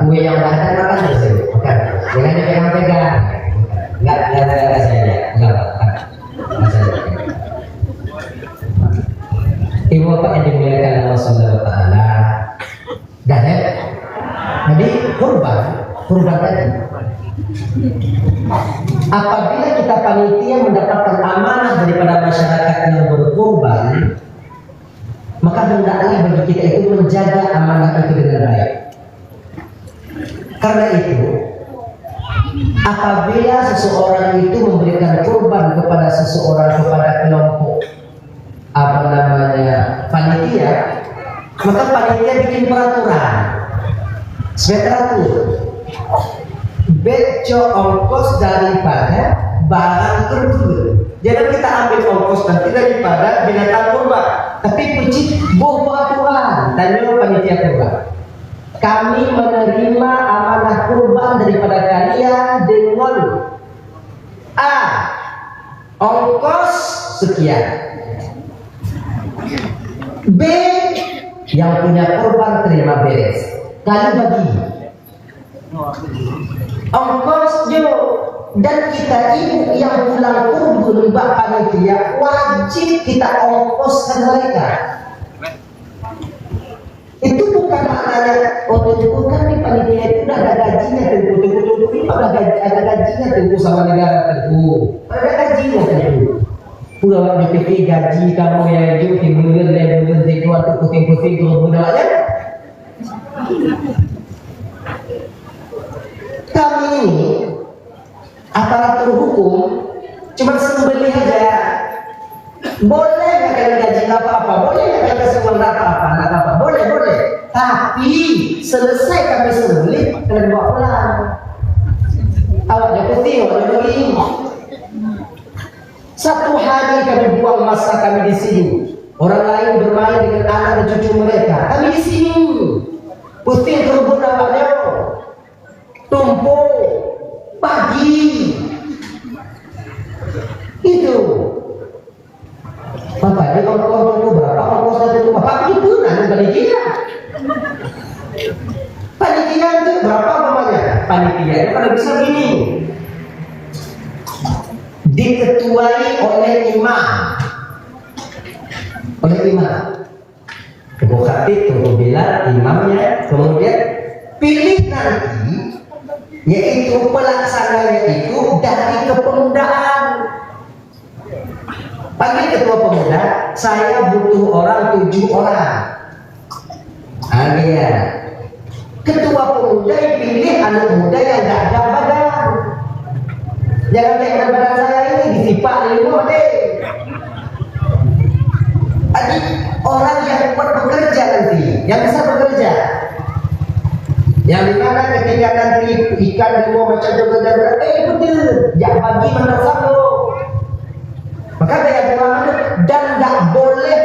Kue yang dah ada makan bersih, bukan? Jangan dipegang-pegang. Enggak saya. Ibu bapak yang dimuliakan Allah Subhanahu wa taala. Dan jadi kurban tadi. Apabila kita panitia mendapatkan amanah daripada masyarakat yang berkurban, maka hendaklah bagi kita itu menjaga amanah itu dengan baik. Karena itu, apabila seseorang itu memberikan kurban kepada seseorang, kepada kelompok panitia, maka panitia bikin peraturan supaya teratur. Beco ongkos daripada barang tersebut. Jangan kita ambil ongkos nanti daripada binatang kurban. Tapi puji boh peraturan. Tanya panitia kurban. Kami menerima amanah kurban daripada kalian dengan ongkos sekian. B, yang punya korban terima beres. Kali bagi ongkosnya, dan kita ibu yang pulang kurdu lembah panitia wajib kita ongkoskan mereka. Itu bukan maknanya tunggu kan nih panitia itu udah ada gajinya, tunggu ini ada gajinya tunggu sama negara tentu, ada gajinya tentu. Pulau BPP gaji kamu ya itu timbulin dan timbulin waktu pusing-pusing kalau budaya. Kami ini aparatur hukum cuma sembelih aja. Boleh nggak kalian gaji apa-apa? Boleh nggak kalian kasih uang apa-apa? Boleh. Tapi selesai kami sembelih kalian bawa pulang. Awaknya putih, awaknya begini. Satu hari kami buang masa kami di sini. Orang lain bermain dengan anak dan cucu mereka. Kami di sini. Putih kerubun awaknya. Tumpuk. Pagi. Itu. Bapak ini kalau itu berapa? Kalau satu itu bapak itu nanti panitia. Panitia itu berapa namanya? Panitia itu kalau bisa gini. Diketuai oleh imam. Tunggu khatib, tunggu bilal, imamnya, kemudian pilih nanti, yaitu pelaksananya itu dari kepemudaan. Panggil ketua pemuda, saya butuh orang 7 orang. Dia ketua pemuda pilih anak muda yang gak ada badan. Jangan kayak badan saya ini disipak ilmu deh. Adik orang yang kuat bekerja nanti, yang bisa bekerja. Yang dimana ketika nanti ikan dan semua macam jaga-jaga, betul, jangan bagi menurut. Maka dia bilang dan tidak boleh